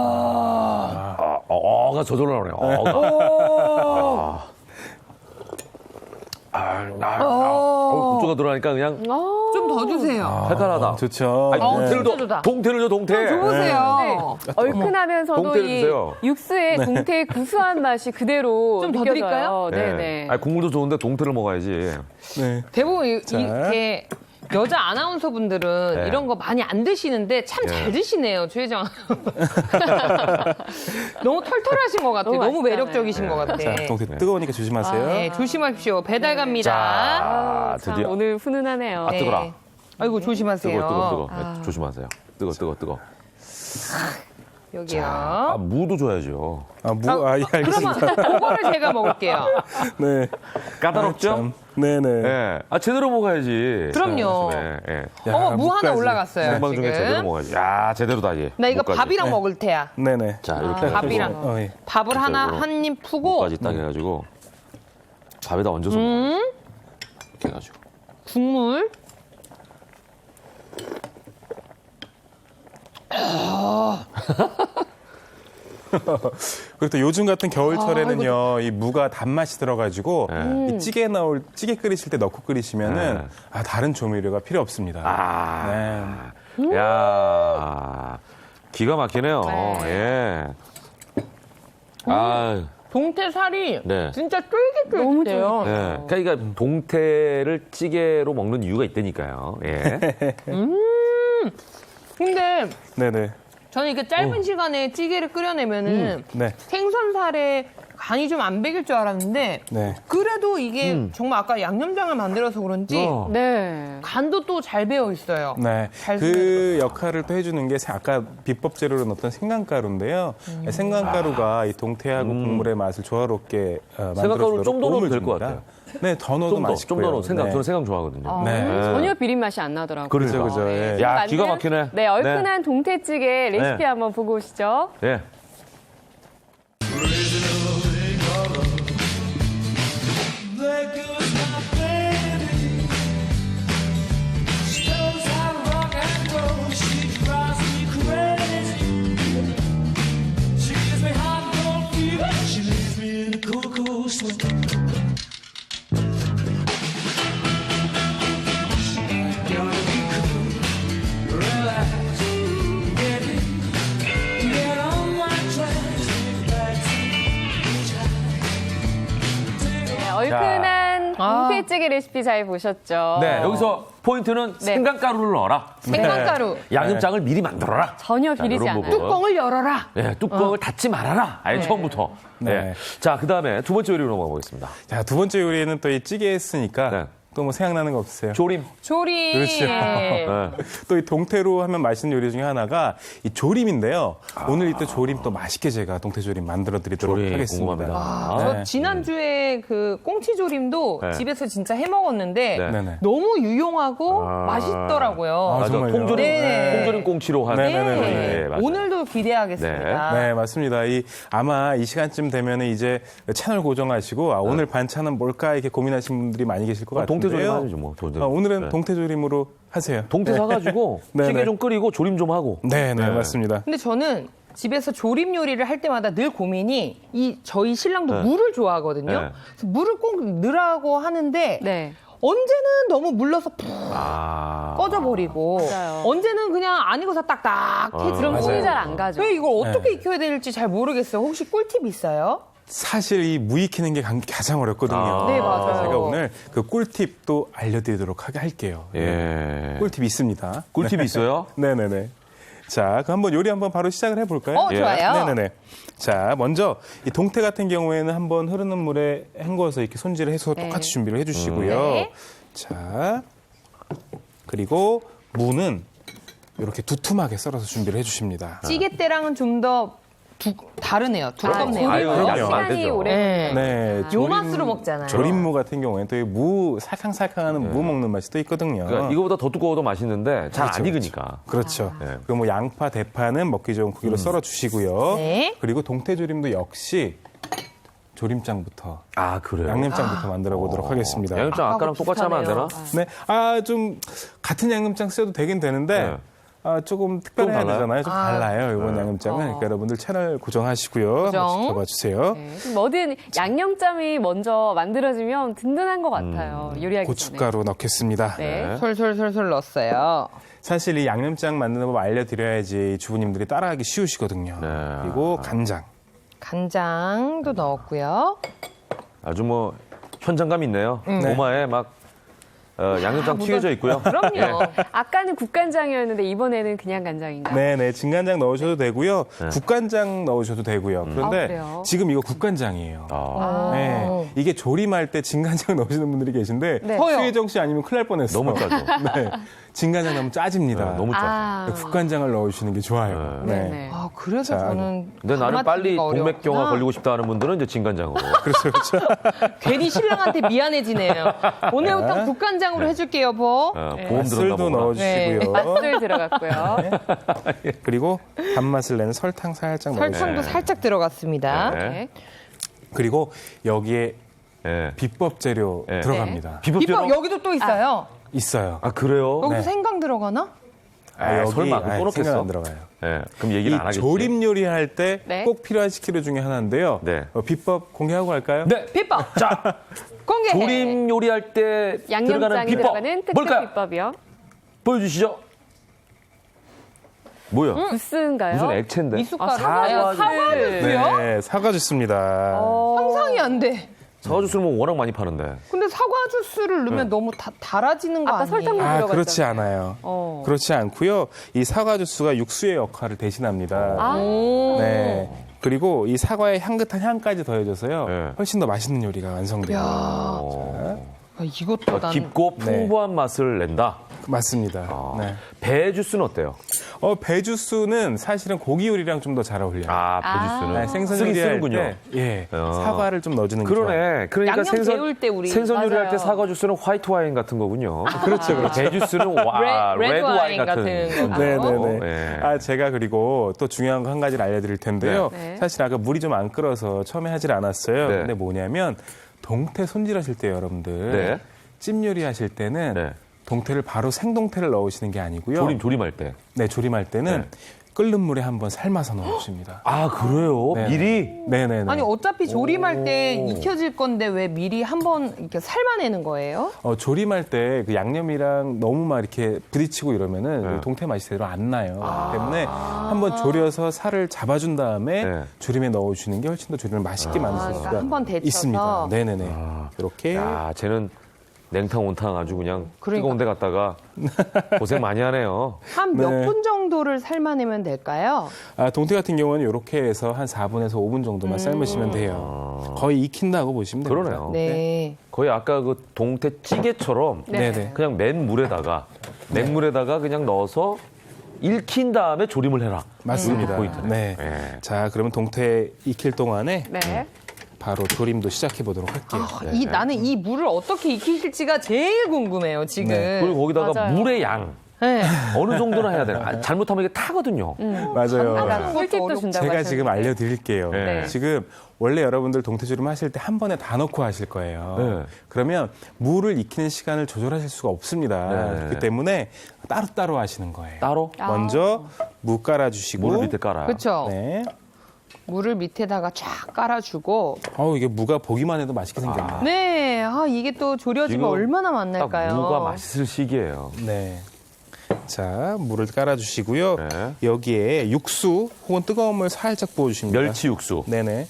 저절로 나오네요. 어가. 고추가 들어가니까 그냥 좀 더 주세요. 칼칼하다. 좋죠. 아니, 동태를 진짜 줘. 동태를 줘, 동태. 줘보세요. 네. 얼큰하면서도 동태를 이 주세요. 육수의 동태의 구수한 맛이 그대로 좀더 느껴져요. 드릴까요? 네네. 아니, 국물도 좋은데 동태를 먹어야지. 네. 대부분 자. 이렇게 여자 아나운서 분들은 네. 이런 거 많이 안 드시는데 참 잘 드시네요, 주혜정. 너무 털털하신 것 같아요. 너무 맛있잖아요. 매력적이신 것 같아요. 자, 동태 뜨거우니까 조심하세요. 네, 조심하십시오. 배달 갑니다. 자, 참 드디어. 오늘 훈훈하네요. 아, 뜨거라. 아이고, 조심하세요. 뜨거. 네, 조심하세요. 뜨거. 여기요. 아, 무도 줘야죠. 예, 알겠습니다. 그러면 그거를 제가 먹을게요. 네. 까다롭죠? 네네. 네. 아, 제대로 먹어야지. 그럼요. 네, 네. 어머, 무 하나 무까지. 올라갔어요. 생방 중에 지금. 제대로 먹어야지. 야, 제대로다, 얘. 나 이거 무까지. 밥이랑 먹을 테야. 네네. 자, 이렇게 밥이랑. 해가지고 예. 밥을 하나 이쪽으로. 한 입 푸고 무까지 딱 해가지고 밥에다 얹어서 먹어. 이렇게 해가지고. 국물. 그리고 또 요즘 같은 겨울철에는요, 이 무가 단맛이 들어가지고 이 찌개 끓이실 때 넣고 끓이시면은 다른 조미료가 필요 없습니다. 네. 야, 기가 막히네요. 예. 아, 동태 살이 네. 진짜 쫄깃쫄깃해요. 네. 그러니까 동태를 찌개로 먹는 이유가 있다니까요. 예. 근데 네네. 저는 이렇게 짧은 시간에 찌개를 끓여내면은 네. 생선살에 간이 좀 안 배길 줄 알았는데 네. 그래도 이게 정말 아까 양념장을 만들어서 그런지 네. 간도 또 잘 배어 있어요. 네. 잘 그 역할을 또 해주는 게 아까 비법 재료로 넣었던 생강가루인데요. 생강가루가 이 동태하고 국물의 맛을 조화롭게 생강가루 만들어주도록 좀 더 넣어도 도움을 될 것 줍니다. 같아요. 네, 더 넣어도 맛있고요. 좀 더 넣어. 생강, 네. 저는 생강 좋아하거든요. 네. 전혀 비린 맛이 안 나더라고요. 그죠. 예. 야, 만든, 기가 막히네. 네, 얼큰한 동태찌개 레시피 네. 한번 보고 오시죠. 예. 네, 얼큰한 동태찌개 레시피 잘 보셨죠? 네, 여기서 포인트는 생강가루를 넣어라. 생강가루. 양념장을 미리 만들어라. 전혀 비리지 이런 않아요. 부분. 뚜껑을 열어라. 네, 뚜껑을 닫지 말아라. 아예 처음부터. 네. 네. 자, 그 다음에 두 번째 요리로 넘어가 보겠습니다. 자, 두 번째 요리에는 또 이 찌개 했으니까 네. 또 뭐 생각나는 거 없으세요? 조림. 조림. 그렇죠. 네. 또 이 동태로 하면 맛있는 요리 중에 하나가 이 조림인데요. 오늘 이때 조림 또 맛있게 제가 동태 조림 만들어 드리도록 조림 하겠습니다. 궁금합니다. 저 지난주에 그 꽁치조림도 네. 집에서 진짜 해 먹었는데 네. 네네. 너무 유용하고 맛있더라고요. 맞아. 정말요? 통조림, 네. 통조림 꽁치로 한. 네네네. 맞아요. 오늘도 기대하겠습니다. 네, 맞습니다. 아마 이 시간쯤 되면 이제 채널 고정하시고 오늘 반찬은 뭘까 이렇게 고민하시는 분들이 많이 계실 것 같은데요. 동태조림 하죠, 뭐. 오늘은 네. 동태조림으로 하세요. 동태 사가지고 네, 찌개 네. 좀 끓이고 조림 좀 하고. 네, 맞습니다. 근데 저는 집에서 조림 요리를 할 때마다 늘 고민이 저희 신랑도 네. 물을 좋아하거든요. 네. 그래서 물을 꼭 넣으라고 하는데 네. 언제는 너무 물러서 푹 아. 꺼져버리고 맞아요. 언제는 그냥 안 익어서 딱딱해. 그럼 맞아요. 손이 잘 안 가죠. 왜 이걸 어떻게 익혀야 될지 잘 모르겠어요. 혹시 꿀팁 있어요? 사실 이 무 익히는 게 가장 어렵거든요. 아. 네, 맞아요. 제가 오늘 그 꿀팁도 알려드리도록 할게요. 예. 꿀팁 있습니다. 꿀팁이 있어요? 네네네. 자, 그럼 한번 요리 한번 바로 시작을 해볼까요? 좋아요. 네네네. 자, 먼저 이 동태 같은 경우에는 한번 흐르는 물에 헹궈서 이렇게 손질을 해서 네. 똑같이 준비를 해주시고요. 네. 자, 그리고 무는 이렇게 두툼하게 썰어서 준비를 해주십니다. 찌개 때랑은 좀 더 다르네요. 두껍네요. 아유, 그럼요. 안 시간이 되죠. 오래. 네. 네, 요 맛으로 먹잖아요. 조림무 같은 경우에는 또 이 무 살캉살캉하는 무 먹는 맛이 또 있거든요. 그러니까 이거보다 더 두꺼워도 맛있는데 잘 안 그렇죠, 익으니까. 그렇죠. 네. 그리고 뭐 양파, 대파는 먹기 좋은 크기로 썰어 주시고요. 네. 그리고 동태조림도 역시 조림장부터 아, 그래요? 양념장부터 만들어 보도록 하겠습니다. 양념장 아까랑 똑같이 하면 안 되나? 네, 좀 같은 양념장 써도 되긴 되는데. 네. 조금 특별해야 좀 달라요? 되잖아요. 좀 달라요. 이번 양념장은. 그러니까 여러분들 채널 고정하시고요. 한번 지켜봐 주세요. 네, 뭐든 양념장이 먼저 만들어지면 든든한 것 같아요. 요리하기 고춧가루 넣겠습니다. 전에. 네. 솔솔솔솔 넣었어요. 사실 이 양념장 만드는 법 알려드려야지 주부님들이 따라하기 쉬우시거든요. 네. 그리고 간장. 간장도 넣었고요. 아주 뭐 현장감 있네요. 네. 고마에 막 양념장 튀겨져 있고요. 그럼요. 아까는 국간장이었는데 이번에는 그냥 간장인가요? 네네, 진간장 넣으셔도 되고요. 네. 국간장 넣으셔도 되고요. 그런데 그래요? 지금 이거 국간장이에요. 네, 이게 조림할 때 진간장 넣으시는 분들이 계신데 네. 수혜정 씨 아니면 큰일 날 뻔했어요. 너무 짜죠. 네, 진간장 넣으면 짜집니다. 네, 너무 짜죠. 아. 국간장을 넣으시는 게 좋아요. 네네. 네. 아, 그래서 자, 저는 근데 나는 빨리 담아뜨기가 동맥경화 어려웠구나. 걸리고 싶다 하는 분들은 이제 진간장으로. 그렇죠, 그렇죠. 괜히 신랑한테 미안해지네요. 오늘부터 국간장으로 해줄게 여보. 보험 맛술도 들었나 보구나. 넣어주시고요. 맛술 들어갔고요. 그리고 단맛을 내는 설탕 살짝 넣어주세요. 설탕도 살짝 들어갔습니다. 네. 네. 그리고 여기에 네. 비법 재료 네. 들어갑니다. 비법 비법 여기도 또 있어요. 있어요. 아 그래요? 여기도 네. 생강 들어가나? 아, 설마 그거 또 넣겠어? 생각 안 들어가요. 네. 그럼 얘기를 안 이 하겠지. 조림 요리할 때 네. 꼭 필요한 식재료 중에 하나인데요. 네. 비법 공개하고 갈까요? 네. 비법. 자, 공개해. 조림 요리할 때 들어가는 양념장이 비법 들어가는 특급 뭘까요? 비법이요. 보여주시죠. 뭐야? 부스인가요? 무슨 액체인데? 미숫가루? 사과주스요? 네, 사과 주스입니다. 상상이 안 돼. 사과 주스를 뭐 워낙 많이 파는데. 근데 사과 주스를 넣으면 너무 달아지는 거 아까 아니에요? 설탕도 들어갔잖아요. 그렇지 않아요. 그렇지 않고요. 이 사과 주스가 육수의 역할을 대신합니다. 네. 그리고 이 사과의 향긋한 향까지 더해져서요. 네. 훨씬 더 맛있는 요리가 완성돼요. 아, 이것도 난 깊고 풍부한 맛을 낸다. 맞습니다. 네. 배 주스는 어때요? 배 주스는 사실은 고기 요리랑 좀 더 잘 어울려요. 아, 배 주스는 네, 생선 쓰긴 요리할 쓰는군요. 때 예, 사과를 좀 넣어주는 게 좋아요. 그러네. 그러니까 양념 재울 때 우리 생선 요리할 때 맞아요. 사과 주스는 화이트 와인 같은 거군요. 그렇죠, 그렇죠. 배 주스는 레드 와인 같은 거고. 네네네. 네. 제가 그리고 또 중요한 거 한 가지를 알려드릴 텐데요. 네. 사실 아까 물이 좀 안 끓어서 처음에 하질 않았어요. 네. 근데 뭐냐면 동태 손질하실 때 여러분들 네. 찜 요리하실 때는 네. 동태를 바로 생동태를 넣으시는 게 아니고요. 조림할 때. 네, 조림할 때는 네. 끓는 물에 한번 삶아서 넣어주십니다. 아, 그래요? 네. 미리? 네네네. 아니 어차피 조림할 때 익혀질 건데 왜 미리 한번 이렇게 삶아내는 거예요? 조림할 때 그 양념이랑 너무 막 이렇게 부딪히고 이러면은 네. 동태 맛이 제대로 안 나요. 그렇기 때문에 한번 졸여서 살을 잡아준 다음에 네. 조림에 넣어주시는 게 훨씬 더 조림을 맛있게 만들 그러니까 수가 한번 데쳐서. 있습니다. 네네네. 이렇게 야, 쟤는 냉탕, 온탕 아주 그냥 그러니까. 뜨거운 데 갔다가 고생 많이 하네요. 한 몇 네. 분 정도를 삶아내면 될까요? 동태 같은 경우는 이렇게 해서 한 4분에서 5분 정도만 삶으시면 돼요. 거의 익힌다고 보시면 됩니다. 그러네요. 네. 거의 아까 그 동태 찌개처럼 네네. 그냥 맨물에다가 그냥 넣어서 익힌 다음에 조림을 해라. 맞습니다. 이게 포인트네. 네. 네. 자, 그러면 동태 익힐 동안에 네. 바로 조림도 시작해 보도록 할게요. 나는 이 물을 어떻게 익힐지가 제일 궁금해요 지금. 네. 그리고 거기다가 맞아요. 물의 양 네. 어느 정도나 해야 되나? 잘못하면 이게 타거든요. 맞아요. 아까 꿀팁도 준다고 제가 하셨는데. 지금 알려드릴게요. 네. 지금 원래 여러분들 동태조림 하실 때 한 번에 다 넣고 하실 거예요. 네. 그러면 물을 익히는 시간을 조절하실 수가 없습니다. 네. 그렇기 때문에 따로따로 하시는 거예요. 따로 먼저 무 깔아주시고 물을 밑에 깔아. 그렇죠. 네. 물을 밑에다가 쫙 깔아주고. 이게 무가 보기만 해도 맛있게 생겼네요. 네. 이게 또 졸여지면 지금 얼마나 딱 맛날까요? 무가 맛있을 시기예요. 네. 자, 물을 깔아주시고요. 네. 여기에 육수 혹은 뜨거운 물 살짝 부어주십니다. 멸치 육수. 네네.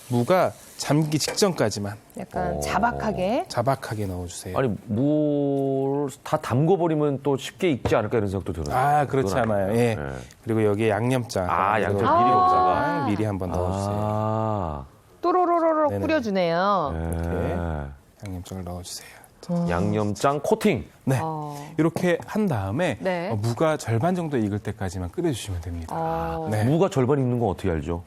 무가 잠기 직전까지만 약간 자박하게 넣어주세요. 아니 물 다 담궈버리면 또 쉽게 익지 않을까 이런 생각도 드네요. 그렇지 그건 않아요. 아니에요. 예. 네. 그리고 여기에 양념장. 양념장 그래서 미리 거기다가. 미리 한번 넣어주세요. 또로로로로 네네. 뿌려주네요. 이렇게 양념장을 넣어주세요. 양념장 코팅. 네. 이렇게 한 다음에 네. 무가 절반 정도 익을 때까지만 끓여주시면 됩니다. 네. 무가 절반 익는 건 어떻게 알죠?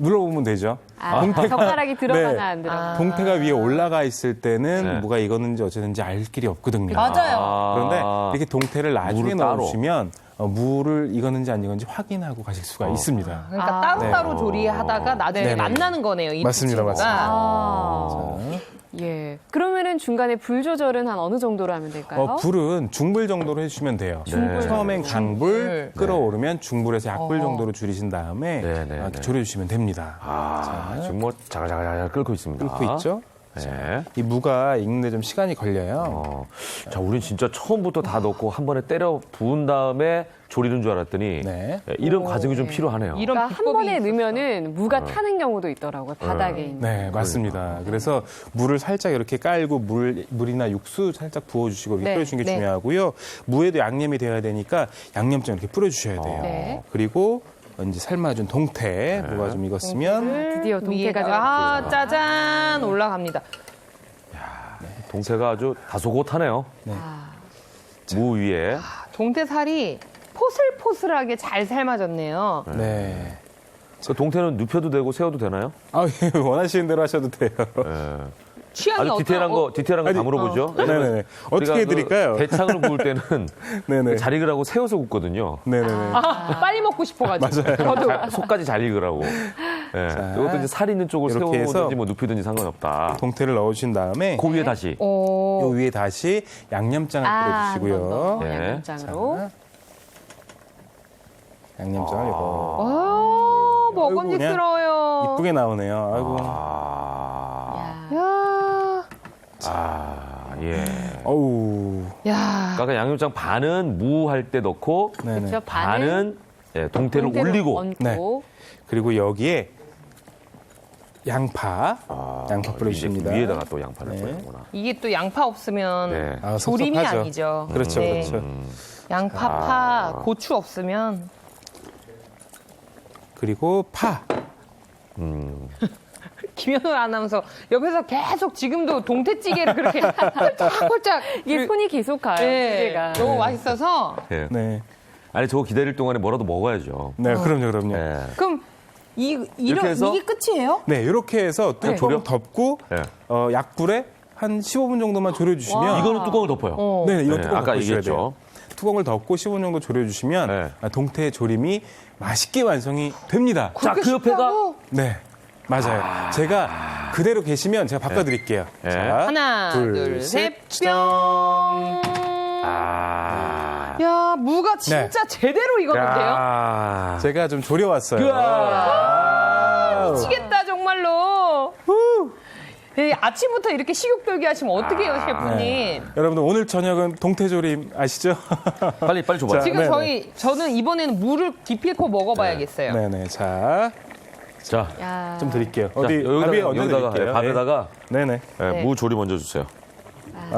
눌러보면 되죠. 젓가락이 들어가나 네. 안 들어가나. 동태가 위에 올라가 있을 때는 네. 무가 익었는지 어쨌는지 알 길이 없거든요. 맞아요. 그런데 이렇게 동태를 나중에 물을 따로. 넣어주시면 무를 익었는지 안 익었는지 확인하고 가실 수가 있습니다. 그러니까 따로따로 네. 조리하다가 나중에 네네. 만나는 거네요. 이 맞습니다, 두 친구가. 맞습니다. 자, 예. 그러면은 중간에 불 조절은 한 어느 정도로 하면 될까요? 불은 중불 정도로 해주시면 돼요. 중불. 처음엔 강불, 네. 끓어오르면 중불에서 약불 정도로 줄이신 다음에 이렇게 졸여주시면 됩니다. 지금 뭐 자글자글 끓고 있습니다. 끓고 있죠? 네. 이 무가 익는데 좀 시간이 걸려요. 자, 우린 진짜 처음부터 다 넣고 한 번에 때려 부은 다음에 조리는 줄 알았더니 이런 과정이 좀 필요하네요. 그러니까 한 번에 넣으면은 무가 타는 경우도 있더라고요. 바닥에 있는. 네, 맞습니다. 그래서 물을 살짝 이렇게 깔고 물이나 육수 살짝 부어주시고 이렇게 네, 뿌려주시는 게 네. 중요하고요. 무에도 양념이 되어야 되니까 양념장 이렇게 뿌려주셔야 돼요. 네. 그리고 이제 삶아준 동태, 무가 좀 익었으면 드디어 동태가 위에다가 짜잔 올라갑니다. 동태가 아주 다소곳하네요. 무 위에. 동태살이 포슬포슬하게 잘 삶아졌네요. 네. 그 동태는 눕혀도 되고 세워도 되나요? 원하시는 대로 하셔도 돼요. 취향이 아주 디테일한 거 다 물어보죠. 네네. 어떻게 해드릴까요? 대창을 구울 때는 네네. 잘 익으라고 세워서 굽거든요. 네네네. 빨리 먹고 싶어가지고. 맞아요. 저도. 속까지 잘 익으라고. 자, 이것도 이제 살 있는 쪽을 이렇게 해서 세우든지 뭐 눕히든지 상관없다. 동태를 넣어주신 다음에 그 위에 다시. 요 위에 다시 양념장을 뿌려주시고요. 네. 양념장으로. 자, 양념장을 이거. 먹음직스러워요. 이쁘게 나오네요. 아이고. 예. 어우. 야. 아까 양념장 반은 무 할 때 넣고 그렇죠. 반은 동태를 올리고. 얹고. 네. 그리고 여기에 양파 뿌려주십니다. 위에다가 또 양파를 뿌리는구나. 이게 또 양파 없으면 네. 조림이 섭섭하죠. 아니죠. 그렇죠, 네. 그렇죠. 양파, 파, 고추 없으면 그리고 파. 김현우 아나운서 옆에서 계속 지금도 동태찌개를 그렇게 홀짝홀짝 이게 손이 계속 가요. 네, 찌개가. 너무 맛있어서. 예. 네. 아니 저거 기다릴 동안에 뭐라도 먹어야죠. 네, 그럼요. 예. 그럼 이렇게 해서? 이게 끝이에요? 네, 이렇게 해서 뚜껑을 덮고 약불에 한 15분 정도만 졸여주시면 이거는 뚜껑을 덮어요. 네, 이거 뚜껑 아까 덮으셔야 얘기했죠. 돼요. 뚜껑을 덮고 15분 정도 졸여주시면 동태 조림이 맛있게 완성이 됩니다. 자, 그 옆에가 네, 맞아요. 제가 그대로 계시면 제가 바꿔드릴게요. 자, 하나, 둘, 셋, 뿅. 야, 무가 진짜 제대로 익었는데요? 제가 좀 졸여왔어요. 미치겠다, 정말로. 네, 아침부터 이렇게 식욕돌게 하시면 어떡해요, 셰프님. 네. 여러분들 오늘 저녁은 동태조림 아시죠? 빨리 줘봐요. 지금 저는 이번에는 무를 기필코 먹어봐야겠어요. 네네. 자, 좀 드릴게요. 어디 밥에 얹어 드릴게요. 밥에다가 네네. 무 조림 얹어 주세요.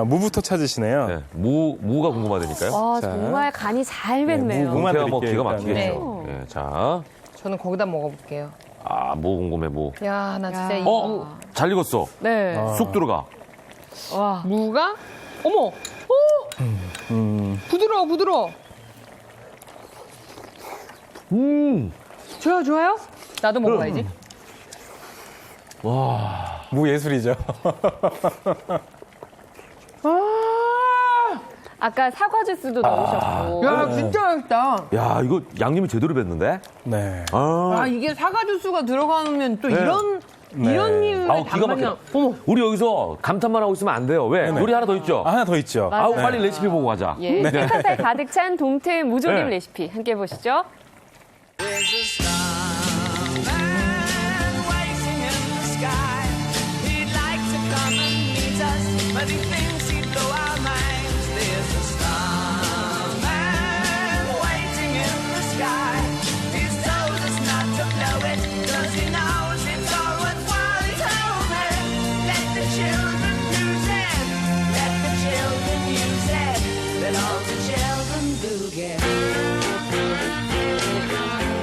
무부터 찾으시네요. 네, 무가 궁금하다니까요. 와, 정말 간이 잘 뱄네요. 무만 동태가 뭐 드릴게요, 기가 일단은. 막히겠죠. 네, 자, 저는 거기다 먹어볼게요. 무 궁금해 무. 야, 나 진짜 이 무. 잘 익었어. 네. 쑥 들어가. 와. 무가? 어머! 부드러워. 좋아요? 나도 먹어야지. 와. 무 예술이죠. 아까 사과 주스도 넣으셨고. 야, 진짜 맛있다. 야, 이거 양념이 제대로 뱄는데? 네. 이게 사과 주스가 들어가면 또 이런 기가 류의 막혀. 단맛이. 우리 여기서 감탄만 하고 있으면 안 돼요. 왜? 요리 하나 더 있죠? 하나 더 있죠. 맞아요. 빨리 레시피 보고 가자. 예, 새카살 가득 찬 동태 무조림 네. 레시피 함께 보시죠.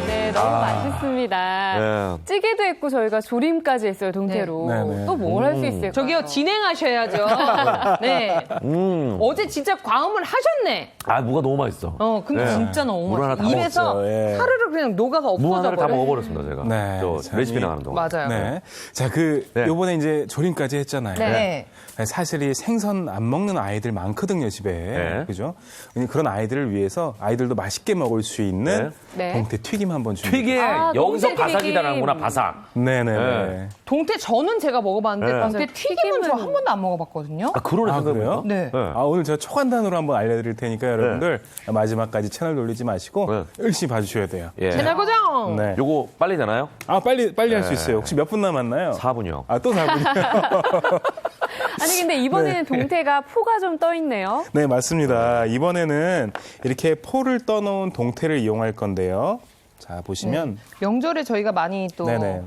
네, 너무 맛있습니다. 네. 찌개도 했고 저희가 조림까지 했어요, 동태로. 네. 또 뭘 할 수 있을까요? 저기요, 진행하셔야죠. 네. 어제 진짜 과음을 하셨네. 무가 너무 맛있어. 근데 네. 진짜 너무 물 하나 맛있어. 다 입에서 먹었어요. 예. 하루를 그냥 녹아가 무 없어져 하나를 다 버려요. 먹어버렸습니다, 제가. 네, 저 참 레시피 나가는 동안. 맞아요. 네. 자, 요번에 이제 조림까지 했잖아요. 네. 사실 이 생선 안 먹는 아이들 많거든요, 집에. 네. 그죠? 그런 아이들을 위해서 아이들도 맛있게 먹을 수 있는 네. 동태 튀김 한번 준비했어요. 튀김. 여기서 동태 바삭이 튀김. 달하는구나, 바삭. 네네네. 네. 동태 전은 제가 먹어봤는데 네. 동태 튀김은 저 한 번도 안 먹어봤거든요. 아, 그러네, 아, 그래요? 네. 오늘 제가 초간단으로 한번 알려드릴 테니까 여러분들 마지막까지 채널 놀리지 마시고 네. 열심히 봐주셔야 돼요. 예. 채널 고정. 네. 요거 빨리 되나요? 빨리 할 수 있어요. 혹시 몇 분 남았나요? 4분이요. 또 4분이요? 아니 근데 이번에는 동태가 포가 좀 떠 있네요. 네, 맞습니다. 이번에는 이렇게 포를 떠놓은 동태를 이용할 건데요. 자, 보시면 명절에 저희가 많이 또 네네.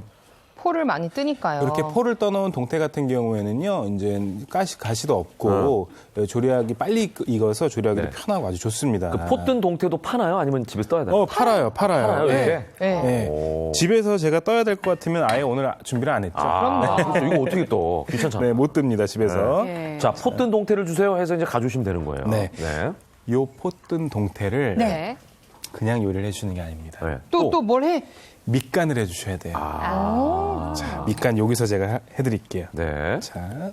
포를 많이 뜨니까요. 이렇게 포를 떠놓은 동태 같은 경우에는요, 이제 가시도 없고 조리하기 빨리 익어서 조리하기도 편하고 아주 좋습니다. 그 포 뜬 동태도 파나요? 아니면 집에서 떠야 돼요? 팔아요. 팔아요, 이렇게? 네. 집에서 제가 떠야 될 것 같으면 아예 오늘 준비를 안 했죠. 그렇죠. 이거 어떻게 떠? 귀찮잖아요. 네, 못 뜹니다, 집에서. 네. 자, 포 뜬 동태를 주세요 해서 이제 가져오시면 되는 거예요. 네. 요 포 뜬 동태를 네. 그냥 요리를 해주는 게 아닙니다. 네. 또 뭘 해? 밑간을 해주셔야 돼요. 자, 밑간 여기서 제가 해드릴게요. 네. 자,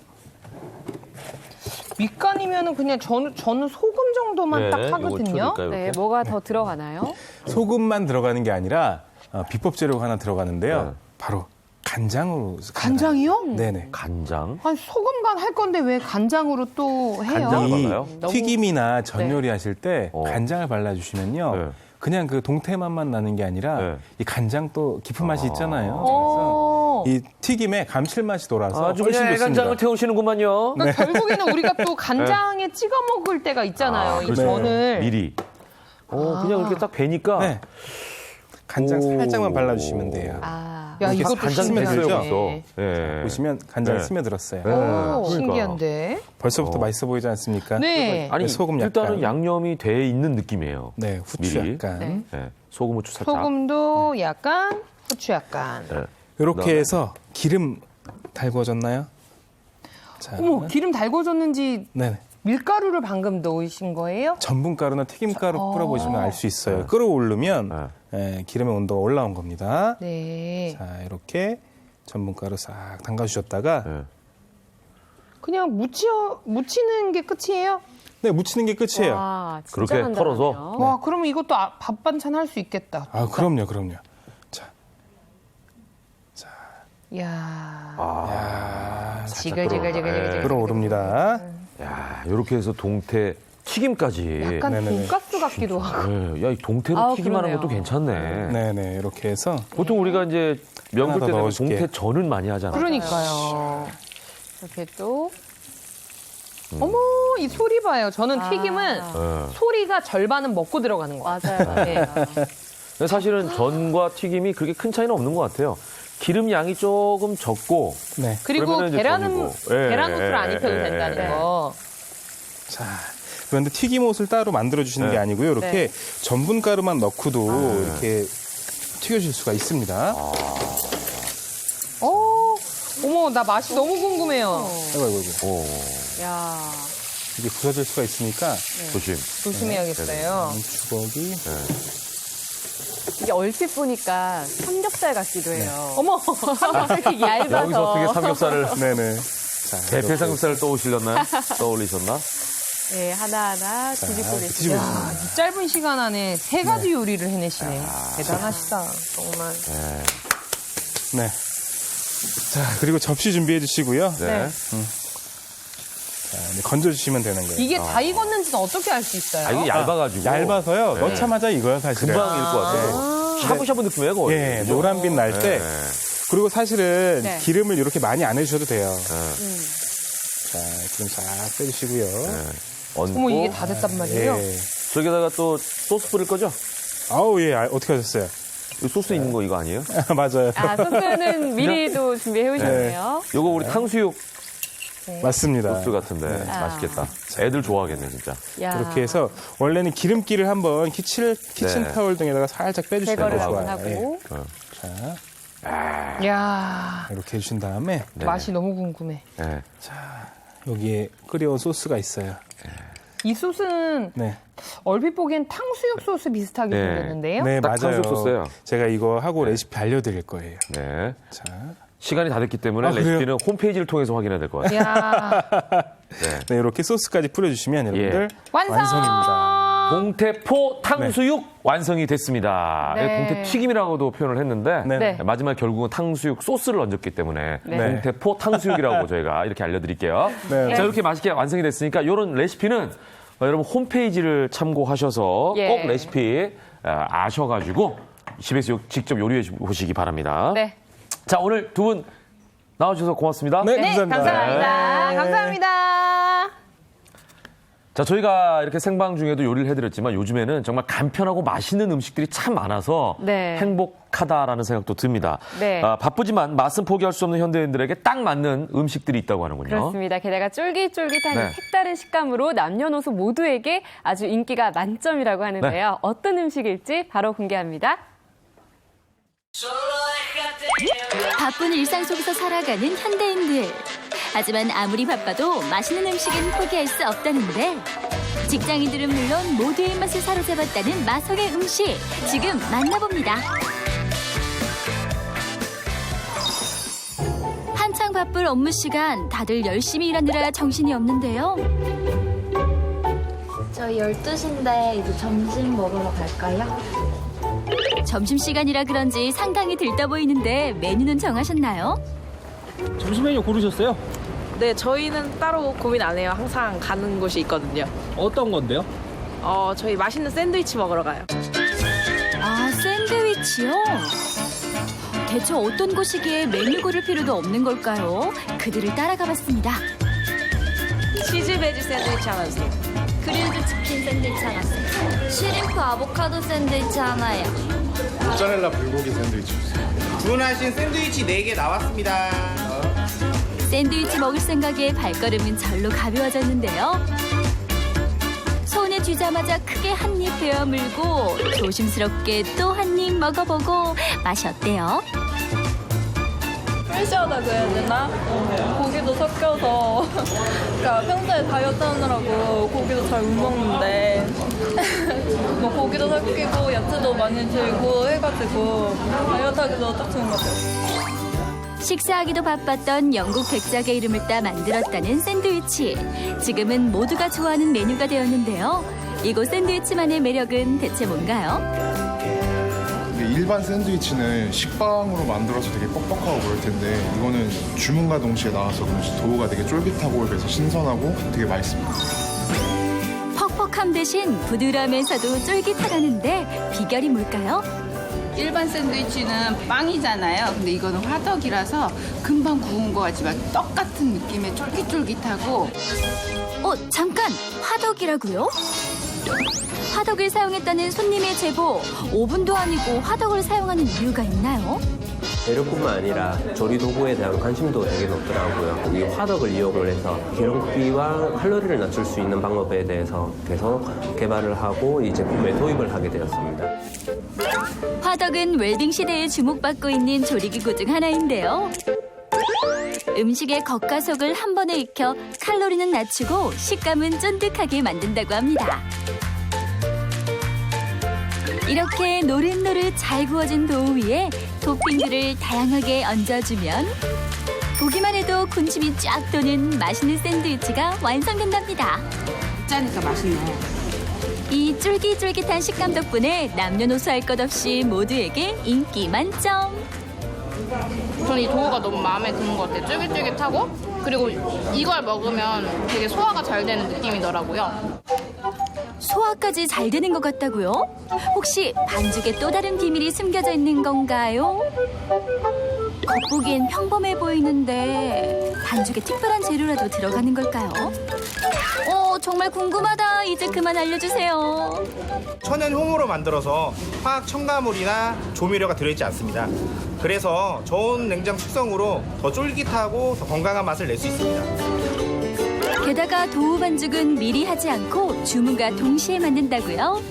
밑간이면은 그냥 저는 소금 정도만 네, 딱 요거 하거든요. 줄일까요, 네, 이렇게? 뭐가 더 들어가나요? 소금만 들어가는 게 아니라 비법 재료가 하나 들어가는데요. 네. 바로 간장으로. 간장이요? 네네. 간장. 아니 소금간 할 건데 왜 간장으로 또 해요? 간장을 이 발라요? 튀김이나 전 네. 요리 하실 때 간장을 발라주시면요. 네. 그냥 그 동태 맛만 나는 게 아니라 네. 이 간장 또 깊은 맛이 있잖아요. 그래서 이 튀김에 감칠맛이 돌아서 아주 훨씬 그냥 좋습니다. 간장을 태우시는구만요. 그러니까 결국에는 우리가 또 간장에 찍어 먹을 때가 있잖아요. 이 그렇죠. 전을. 미리. 그냥 이렇게 딱 베니까. 네. 간장 살짝만 발라주시면 돼요. 야, 이렇게 이것도 간장 스며들죠? 됐어요, 신기하네. 벌써. 예. 보시면 간장이 네. 스며들었어요. 오, 그러니까. 신기한데. 벌써부터 맛있어 보이지 않습니까? 네. 아니, 소금 일단은 약간. 양념이 돼 있는 느낌이에요. 네, 후추 미리. 약간. 네. 네. 소금, 후추 살짝. 소금도 약간, 후추 약간. 네. 이렇게 해서 기름 달궈졌나요? 자, 어머, 기름 달궈졌는지 네네. 밀가루를 방금 넣으신 거예요? 전분가루나 튀김가루 뿌려보시면 알 수 있어요. 끓어오르면 기름의 온도가 올라온 겁니다. 네. 자, 이렇게 전분가루 싹 담가주셨다가 네. 그냥 묻히는 게 끝이에요? 네, 묻히는 게 끝이에요. 와, 진짜 그렇게 간단하네요. 털어서? 와, 그러면 이것도 밥 반찬 할 수 있겠다. 아, 그럼요. 이야. 야, 지글지글지글. 끓어오릅니다. 야, 이렇게 해서 동태 튀김까지. 약간 네네네. 돈가스 같기도 하고. 네. 야, 이 동태로 아우, 튀김하는 그러네요. 것도 괜찮네. 네네, 이렇게 해서 보통 우리가 이제 명절 하나 더 때 되면 넣어줄게요. 동태 전은 많이 하잖아요. 그러니까요. 이렇게 또 어머, 이 소리 봐요. 저는 튀김은 네. 소리가 절반은 먹고 들어가는 거 같아요. 맞아요. 네. 근데 사실은 전과 튀김이 그렇게 큰 차이는 없는 것 같아요. 기름 양이 조금 적고. 네. 그리고 그러면은 이제 계란은 전이고. 계란 후추를 안 예, 입혀도 예, 된다는 예. 거. 자, 그런데 튀김옷을 따로 만들어주시는 네. 게 아니고요. 이렇게 네. 전분가루만 넣고도 이렇게 튀겨줄 수가 있습니다. 어머, 나 맛이 너무 궁금해요. 아이고. 야. 이게 부서질 수가 있으니까 조심. 조심해야겠어요. 주걱이. 이게 얼핏 보니까 삼겹살 같기도 해요. 어머, 되게 얇아서. 여기서 어떻게 삼겹살을, 네네. 자, 대패 삼겹살을 떠오르셨나요? 떠올리셨나? 네, 하나하나 뒤집고 계시죠. 야, 이 짧은 시간 안에 세 가지 요리를 해내시네. 대단하시다, 정말. 네. 자, 그리고 접시 준비해 주시고요. 네. 자, 이제 건져주시면 되는 거예요. 이게 다 익었는지는 어떻게 알 수 있어요? 아, 이게 얇아가지고. 얇아서요. 네. 넣자마자 이거요, 사실은. 금방 익을 것 같아요. 샤브샤브 느낌이에요, 거의. 예, 노란빛 날 때. 네. 그리고 사실은 네. 기름을 이렇게 많이 안 해주셔도 돼요. 자, 기름 싹 빼주시고요. 얹고. 어머, 이게 다 됐단 말이에요? 예. 저기다가 또 소스 뿌릴 거죠? 아우, 예. 어떻게 하셨어요? 이 소스 있는 거 이거 아니에요? 맞아요. 아, 소스는 미리도 준비해 오셨네요. 요거 우리 탕수육 맞습니다. 소스 같은데 맛있겠다. 애들 좋아하겠네, 진짜. 야. 이렇게 해서 원래는 기름기를 한번 키친 네. 타월 등에다가 살짝 빼주시면 제거를 한번 좋아요. 예. 하고. 자, 야, 이렇게 해주신 다음에 맛이 너무 궁금해. 네. 여기에 끓여온 소스가 있어요. 이 소스는 네, 얼핏 보기엔 탕수육 소스 비슷하게 네. 생겼는데요? 네 딱 맞아요. 탕수육 소스예요. 제가 이거 하고 레시피 알려드릴 거예요. 네. 자, 시간이 다 됐기 때문에 아, 그래요? 레시피는 홈페이지를 통해서 확인해야 될 것 같아요. 야, 네, 이렇게 소스까지 뿌려주시면 여러분들 완성! 완성입니다. 동태포 탕수육 완성이 됐습니다. 네. 동태 튀김이라고도 표현을 했는데 네. 마지막 결국은 탕수육 소스를 얹었기 때문에 네. 동태포 탕수육이라고 저희가 이렇게 알려드릴게요. 네. 자, 이렇게 맛있게 완성이 됐으니까 이런 레시피는 여러분 홈페이지를 참고하셔서 예. 꼭 레시피 아셔가지고 집에서 직접 요리해 보시기 바랍니다. 네. 자, 오늘 두 분 나와주셔서 고맙습니다. 네, 감사합니다. 감사합니다. 네. 감사합니다. 자, 저희가 이렇게 생방 중에도 요리를 해드렸지만 요즘에는 정말 간편하고 맛있는 음식들이 참 많아서 네. 행복하다라는 생각도 듭니다. 네. 바쁘지만 맛은 포기할 수 없는 현대인들에게 딱 맞는 음식들이 있다고 하는군요. 그렇습니다. 게다가 쫄깃쫄깃한 네. 색다른 식감으로 남녀노소 모두에게 아주 인기가 만점이라고 하는데요. 네. 어떤 음식일지 바로 공개합니다. 바쁜 일상 속에서 살아가는 현대인들. 하지만 아무리 바빠도 맛있는 음식은 포기할 수 없다는데 직장인들은 물론 모두의 입맛을 사로잡았다는 마석의 음식 지금 만나봅니다. 한창 바쁠 업무 시간 다들 열심히 일하느라 정신이 없는데요. 저 12시인데 이제 점심 먹으러 갈까요? 점심시간이라 그런지 상당히 들떠 보이는데 메뉴는 정하셨나요? 점심 메뉴 고르셨어요? 네, 저희는 따로 고민 안 해요. 항상 가는 곳이 있거든요. 어떤 건데요? 저희 맛있는 샌드위치 먹으러 가요. 아, 샌드위치요? 대체 어떤 곳이기에 메뉴 고를 필요도 없는 걸까요? 그들을 따라가 봤습니다. 치즈 베지 샌드위치 하나 주세요. 그릴드 치킨 샌드위치 하나 주세요. 쉬림프 아보카도 샌드위치 하나요. 모짜렐라 불고기 샌드위치 주세요. 주문하신 샌드위치 4개 나왔습니다. 샌드위치 먹을 생각에 발걸음은 절로 가벼워졌는데요. 손에 쥐자마자 크게 한 입 베어 물고 조심스럽게 또 한 입 먹어보고 맛이 어때요? 프레시하다고 해야 되나? 고기도 섞여서 그러니까 평소에 다이어트 하느라고 고기도 잘 못 먹는데 뭐 고기도 섞이고 야채도 많이 들고 해가지고 다이어트 하기도 딱 좋은 것 같아요. 식사하기도 바빴던 영국 백작의 이름을 따 만들었다는 샌드위치. 지금은 모두가 좋아하는 메뉴가 되었는데요. 이곳 샌드위치만의 매력은 대체 뭔가요? 일반 샌드위치는 식빵으로 만들어서 되게 뻑뻑하고 그럴 텐데 이거는 주문과 동시에 나와서 그런지 도우가 되게 쫄깃하고 그래서 신선하고 되게 맛있습니다. 퍽퍽함 대신 부드러우면서도 쫄깃하다는데 비결이 뭘까요? 일반 샌드위치는 빵이잖아요. 근데 이거는 화덕이라서 금방 구운 것 같지만 떡 같은 느낌의 쫄깃쫄깃하고. 잠깐! 화덕이라고요? 화덕을 사용했다는 손님의 제보. 오븐도 아니고 화덕을 사용하는 이유가 있나요? 재료뿐만 아니라 조리 도구에 대한 관심도 되게 높더라고요. 이 화덕을 이용을 해서 기름기와 칼로리를 낮출 수 있는 방법에 대해서 계속 개발을 하고 이 제품에 도입을 하게 되었습니다. 화덕은 웰빙 시대에 주목받고 있는 조리기구 중 하나인데요. 음식의 겉과 속을 한 번에 익혀 칼로리는 낮추고 식감은 쫀득하게 만든다고 합니다. 이렇게 노릇노릇 잘 구워진 도우 위에 토핑들을 다양하게 얹어주면 보기만 해도 군침이 쫙 도는 맛있는 샌드위치가 완성된답니다. 짜니까 맛있네요. 이 쫄깃쫄깃한 식감 덕분에 남녀노소 할 것 없이 모두에게 인기 만점. 저는 이 도우가 너무 마음에 드는 것 같아요. 쫄깃쫄깃하고 그리고 이걸 먹으면 되게 소화가 잘 되는 느낌이더라고요. 소화까지 잘 되는 것 같다고요? 혹시 반죽에 또 다른 비밀이 숨겨져 있는 건가요? 겉보기엔 평범해 보이는데 반죽에 특별한 재료라도 들어가는 걸까요? 정말 궁금하다. 이제 그만 알려주세요. 천연 효모로 만들어서 화학 첨가물이나 조미료가 들어있지 않습니다. 그래서 저온 냉장 숙성으로 더 쫄깃하고 더 건강한 맛을 낼 수 있습니다. 게다가 도우 반죽은 미리 하지 않고 주문과 동시에 만든다고요?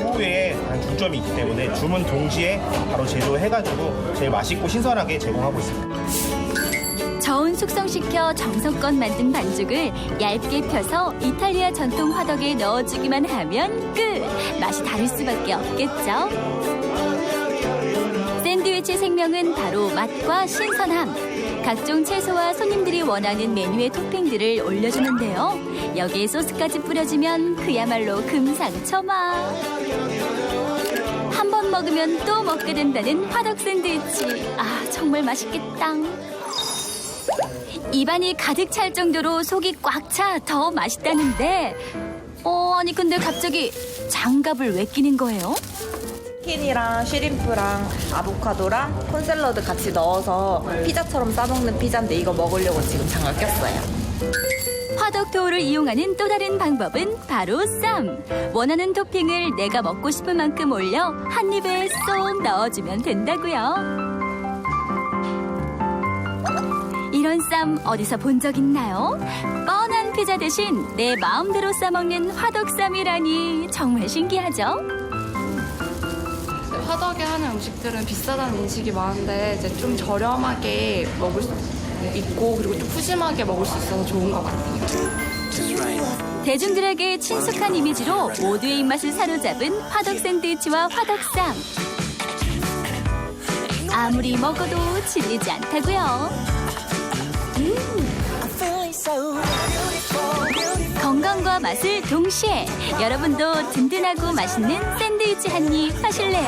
도우에 한 중점이 있기 때문에 주문 동시에 바로 제조해가지고 제일 맛있고 신선하게 제공하고 있습니다. 저온 숙성시켜 정성껏 만든 반죽을 얇게 펴서 이탈리아 전통 화덕에 넣어주기만 하면 끝! 맛이 다를 수밖에 없겠죠? 샌드위치 생명은 바로 맛과 신선함. 각종 채소와 손님들이 원하는 메뉴의 토핑들을 올려주는데요. 여기에 소스까지 뿌려주면 그야말로 금상첨화. 한 번 먹으면 또 먹게 된다는 화덕 샌드위치. 아, 정말 맛있겠다. 입안이 가득 찰 정도로 속이 꽉 차 더 맛있다는데 아니 근데 갑자기 장갑을 왜 끼는 거예요? 치킨이랑 쉬림프랑 아보카도랑 콘샐러드 같이 넣어서 피자처럼 싸먹는 피자인데 이거 먹으려고 지금 장갑 꼈어요. 화덕도우를 이용하는 또 다른 방법은 바로 쌈. 원하는 토핑을 내가 먹고 싶은 만큼 올려 한 입에 쏙 넣어주면 된다고요. 이런 쌈 어디서 본 적 있나요? 뻔한 피자 대신 내 마음대로 싸먹는 화덕쌈이라니 정말 신기하죠? 화덕에 하는 음식들은 비싸다는 인식이 많은데 이제 좀 저렴하게 먹을 수 있고 그리고 좀 푸짐하게 먹을 수 있어서 좋은 것 같아요. 대중들에게 친숙한 이미지로 모두의 입맛을 사로잡은 화덕 샌드위치와 화덕쌈. 아무리 먹어도 질리지 않다고요. 건강과 맛을 동시에 여러분도 든든하고 맛있는 샌드위치 한 입 하실래요?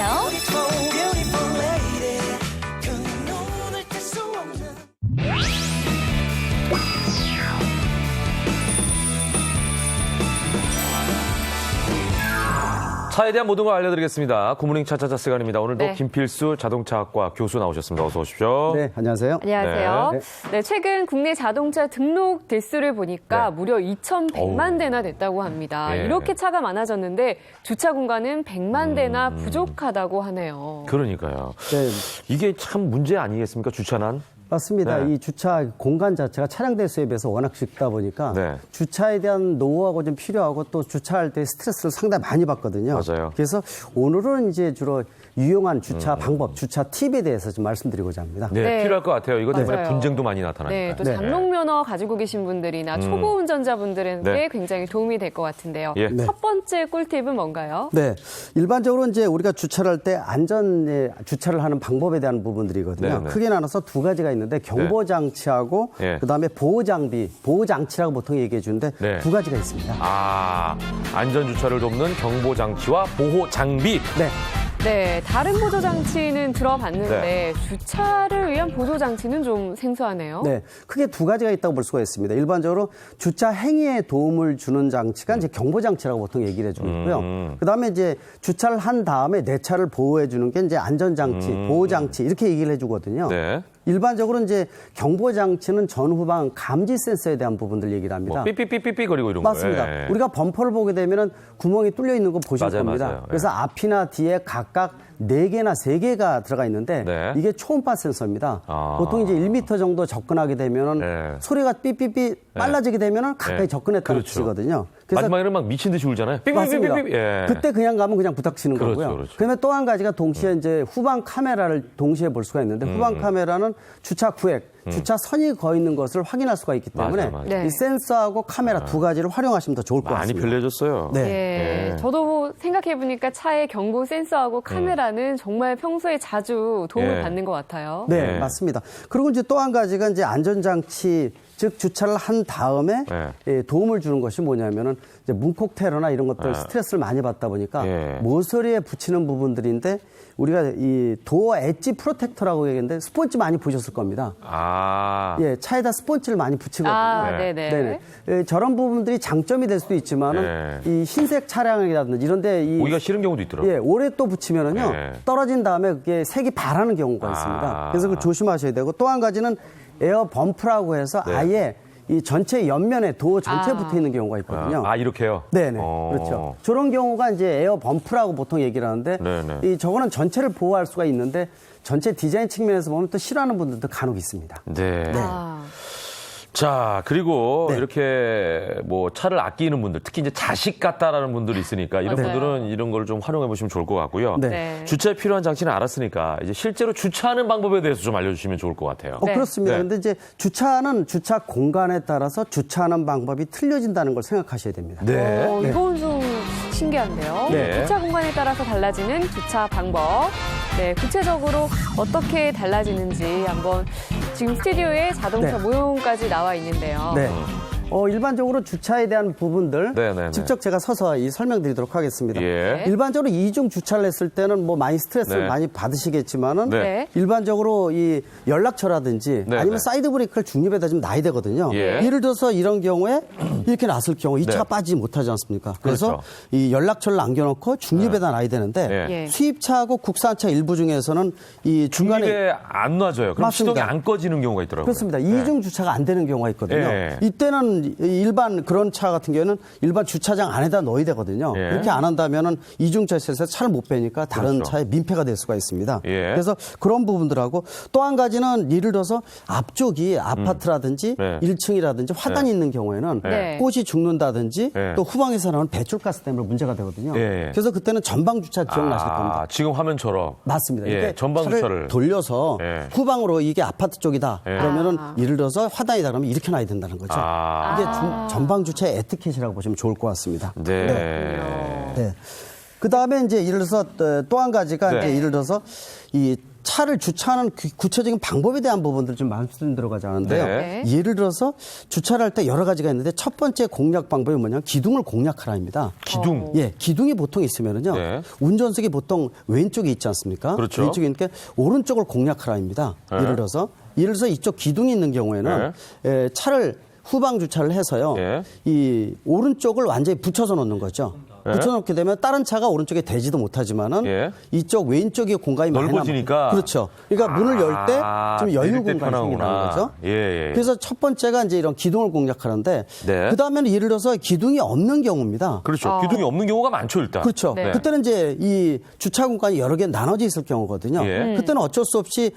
차에 대한 모든 걸 알려드리겠습니다. 굿모닝 차차차 시간입니다. 오늘도 네. 김필수 자동차학과 교수 나오셨습니다. 어서 오십시오. 네, 안녕하세요. 안녕하세요. 네, 최근 국내 자동차 등록 대수를 보니까 무려 2,100만 대나 됐다고 합니다. 네. 이렇게 차가 많아졌는데 주차 공간은 100만 대나 부족하다고 하네요. 그러니까요. 네. 이게 참 문제 아니겠습니까? 주차난? 맞습니다. 네. 이 주차 공간 자체가 차량 대수에 비해서 워낙 적다 보니까 네. 주차에 대한 노하우가 좀 필요하고 또 주차할 때 스트레스를 상당히 많이 받거든요. 맞아요. 그래서 오늘은 이제 주로 유용한 주차 방법, 주차 팁에 대해서 좀 말씀드리고자 합니다. 네, 필요할 것 같아요. 이것 때문에 맞아요. 분쟁도 많이 나타나니까. 네, 또 장롱면허 가지고 계신 분들이나 초보 운전자분들에게 네. 굉장히 도움이 될 것 같은데요. 예. 네. 첫 번째 꿀팁은 뭔가요? 네. 일반적으로 이제 우리가 주차를 할 때 안전에 주차를 하는 방법에 대한 부분들이거든요. 네, 네. 크게 나눠서 두 가지가 있는데 경보장치하고 네. 그다음에 보호장비, 보호장치라고 보통 얘기해 주는데 네. 두 가지가 있습니다. 아, 안전주차를 돕는 경보장치와 보호장비. 네. 네, 다른 보조장치는 들어봤는데 네. 주차를 위한 보조장치는 좀 생소하네요. 네, 크게 두 가지가 있다고 볼 수가 있습니다. 일반적으로 주차 행위에 도움을 주는 장치가 이제 경보장치라고 보통 얘기를 해주고 있고요. 그다음에 이제 주차를 한 다음에 내 차를 보호해 주는 게 이제 안전장치, 보호장치 이렇게 얘기를 해주거든요. 네. 일반적으로 이제 경보장치는 전후방 감지 센서에 대한 부분들 얘기를 합니다. 뭐 삐삐삐삐삐 거리고 이런 맞습니다. 거예요. 예. 우리가 범퍼를 보게 되면은 구멍이 뚫려 있는 거 보실 맞아요, 겁니다. 맞아요. 예. 그래서 앞이나 뒤에 각각 4개나 3개가 들어가 있는데 네. 이게 초음파 센서입니다. 아. 보통 이제 1m 정도 접근하게 되면은 네. 소리가 삐삐삐 빨라지게 되면은 가까이 네. 접근했다는 그렇죠. 뜻이거든요. 마지막에는 막 미친 듯이 울잖아요. 맞습니다. 삐삐삐삐삐. 예. 그때 그냥 가면 그냥 부탁치는 그렇죠, 거고요. 그렇죠. 그다음에 또 한 가지가 동시에 이제 후방 카메라를 동시에 볼 수가 있는데 후방 카메라는 주차 구획, 주차 선이 거 있는 것을 확인할 수가 있기 때문에 맞아요. 네. 이 센서하고 카메라 두 가지를 활용하시면 더 좋을 것 많이 같습니다. 편리해졌어요. 네. 예, 예. 저도 생각해보니까 차의 경고 센서하고 카메라는 정말 평소에 자주 도움을 예. 받는 것 같아요. 네, 네. 맞습니다. 그리고 이제 또 한 가지가 이제 안전장치, 즉 주차를 한 다음에 네. 예, 도움을 주는 것이 뭐냐면은 이제 문콕 테러나 이런 것들 스트레스를 많이 받다 보니까 예. 모서리에 붙이는 부분들인데 우리가 이 도어 엣지 프로텍터라고 얘기했는데 스폰지 많이 보셨을 겁니다. 아. 예, 차에다 스폰지를 많이 붙이거든요. 아, 네. 네네. 네네. 예, 저런 부분들이 장점이 될 수도 있지만은 네. 이 흰색 차량이라든지 이런데 이 오기가 싫은 경우도 있더라고요. 예, 오래 또 붙이면은요 네. 떨어진 다음에 그게 색이 바라는 경우가 있습니다. 그래서 그걸 조심하셔야 되고 또 한 가지는 에어 범프라고 해서 네. 아예 이 전체 옆면에 도어 전체에 붙어 있는 경우가 있거든요. 아, 이렇게요? 네네. 그렇죠. 저런 경우가 이제 에어 범프라고 보통 얘기를 하는데 네네. 이 저거는 전체를 보호할 수가 있는데 전체 디자인 측면에서 보면 또 싫어하는 분들도 간혹 있습니다. 네. 아, 자, 그리고 네. 이렇게 뭐 차를 아끼는 분들, 특히 이제 자식 같다라는 분들이 있으니까 이런 맞아요. 분들은 이런 걸 좀 활용해 보시면 좋을 것 같고요. 네. 네. 주차에 필요한 장치는 알았으니까 이제 실제로 주차하는 방법에 대해서 좀 알려주시면 좋을 것 같아요. 네. 그렇습니다. 네. 근데 이제 주차는 주차 공간에 따라서 주차하는 방법이 틀려진다는 걸 생각하셔야 됩니다. 네. 이건 좀 신기한데요. 네. 주차 공간에 따라서 달라지는 주차 방법. 네, 구체적으로 어떻게 달라지는지 한번 지금 스튜디오에 자동차 네. 모형까지 나와 있는데요. 네. 일반적으로 주차에 대한 부분들 네네네. 직접 제가 서서 설명드리도록 하겠습니다. 예. 일반적으로 이중 주차를 했을 때는 뭐 많이 스트레스를 네. 많이 받으시겠지만은 네. 일반적으로 이 연락처라든지 네, 아니면 네. 사이드 브레이크를 중립에다 좀 놔야 되거든요. 예. 예를 들어서 이런 경우에 이렇게 놨을 경우 이 차가 네. 빠지지 못하지 않습니까? 그래서 그렇죠. 이 연락처를 남겨놓고 중립에다 놔야 되는데 예. 수입차하고 국산차 일부 중에서는 이 중간에 중립에 안 놔줘요. 그럼 맞습니다. 시동이 안 꺼지는 경우가 있더라고요. 그렇습니다. 이중 주차가 안 되는 경우가 있거든요. 예. 이때는 일반 그런 차 같은 경우에는 일반 주차장 안에다 넣어야 되거든요. 예. 이렇게 안 한다면은 이중차에서 차를 못 빼니까 다른 그렇죠. 차에 민폐가 될 수가 있습니다. 예. 그래서 그런 부분들하고 또 한 가지는 예를 들어서 앞쪽이 아파트라든지 네. 1층이라든지 화단이 네. 있는 경우에는 네. 꽃이 죽는다든지 네. 또 후방에서 나오는 배출가스 때문에 문제가 되거든요. 예. 그래서 그때는 전방 주차 기억나실 겁니다. 지금 화면처럼. 맞습니다. 예, 이렇게 전방 차를 주차를. 돌려서 예. 후방으로 이게 아파트 쪽이다. 예. 그러면은 예를 들어서 화단이다 그러면 이렇게 놔야 된다는 거죠. 이게 전방 주차의 에티켓이라고 보시면 좋을 것 같습니다. 네. 네. 그 다음에 이제 예를 들어서 또 한 가지가 네. 이제 예를 들어서 이 차를 주차하는 구체적인 방법에 대한 부분들 좀 말씀 들어가지 않은데요. 네. 예를 들어서 주차를 할 때 여러 가지가 있는데 첫 번째 공략 방법이 뭐냐면 기둥을 공략하라입니다. 기둥? 예, 기둥이 보통 있으면은요. 네. 운전석이 보통 왼쪽에 있지 않습니까? 그렇죠. 왼쪽에 있으니까 오른쪽을 공략하라입니다. 네. 예를 들어서 이쪽 기둥이 있는 경우에는 차를 후방 주차를 해서요. 예. 이 오른쪽을 완전히 붙여서 놓는 거죠. 예. 붙여놓게 되면 다른 차가 오른쪽에 대지도 못하지만은 예. 이쪽 왼쪽에 공간이 많이 넓어지니까. 그렇죠. 그러니까 문을 열 때 좀 여유 내릴 때 공간이 생긴다는 편하구나. 거죠. 예. 그래서 첫 번째가 이제 이런 기둥을 공략하는데 네. 그 다음에는 예를 들어서 기둥이 없는 경우입니다. 그렇죠. 기둥이 없는 경우가 많죠, 일단. 그렇죠. 네. 그때는 이제 이 주차 공간이 여러 개 나눠져 있을 경우거든요. 예. 그때는 어쩔 수 없이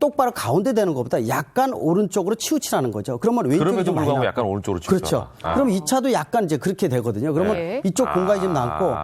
똑바로 가운데 되는 것보다 약간 오른쪽으로 치우치라는 거죠. 그러면 왼쪽이 그럼에도 좀 많이 불구하고 남고. 약간 오른쪽으로 치우쳐. 그렇죠. 그럼 이 차도 약간 이제 그렇게 되거든요. 그러면 네. 이쪽 공간이 좀 남고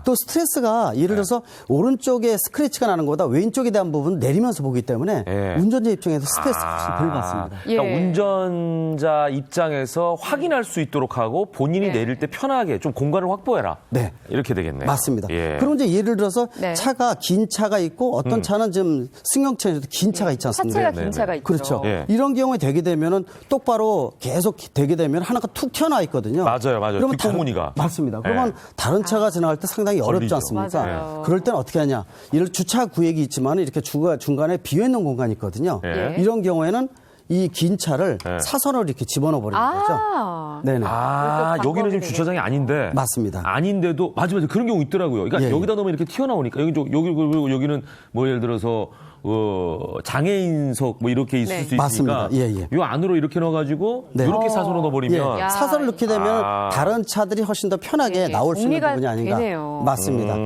또 스트레스가 예를 들어서 오른쪽에 스크래치가 나는 것보다 왼쪽에 대한 부분은 내리면서 보기 때문에 예. 운전자 입장에서 스트레스 훨씬 덜 받습니다. 그러니까 예. 운전자 입장에서 확인할 수 있도록 하고 본인이 내릴 때 편하게 좀 공간을 확보해라. 네. 이렇게 되겠네요. 맞습니다. 예. 그럼 이제 예를 들어서 네. 차가 긴 차가 있고 어떤 차는 좀 승용차에서도 긴 차가 있지 않습니까? 차체가 긴 차가 있죠. 그렇죠. 예. 이런 경우에 되게 되면은 똑바로 계속 되게 되면 하나가 툭 튀어나와 있거든요. 맞아요. 그러면 뒷공무니가. 맞습니다. 그러면 예. 다른 차가 지나갈 때 상당히 어렵지 걸리죠. 않습니까? 맞아요. 그럴 때는 어떻게 하냐? 이런 주차 구역이 있지만 이렇게 중간에 비어 있는 공간이 있거든요. 예. 이런 경우에는 이 긴 차를 예. 사선으로 이렇게 집어넣어 버리는 거죠. 네네. 여기는 지금 주차장이 아닌데. 맞습니다. 아닌데도, 맞아. 그런 경우 있더라고요. 그러니까 예. 여기다 넣으면 이렇게 튀어나오니까. 그리고 여기는 뭐 예를 들어서, 장애인석 뭐 이렇게 있을 네. 수 있으니까. 맞습니다. 예. 요 안으로 이렇게 넣어가지고. 네. 이렇게 사선으로 넣어버리면. 예. 사선을 넣게 되면 아. 다른 차들이 훨씬 더 편하게 예. 나올 수 있는 정리가 부분이 아닌가. 되네요. 맞습니다.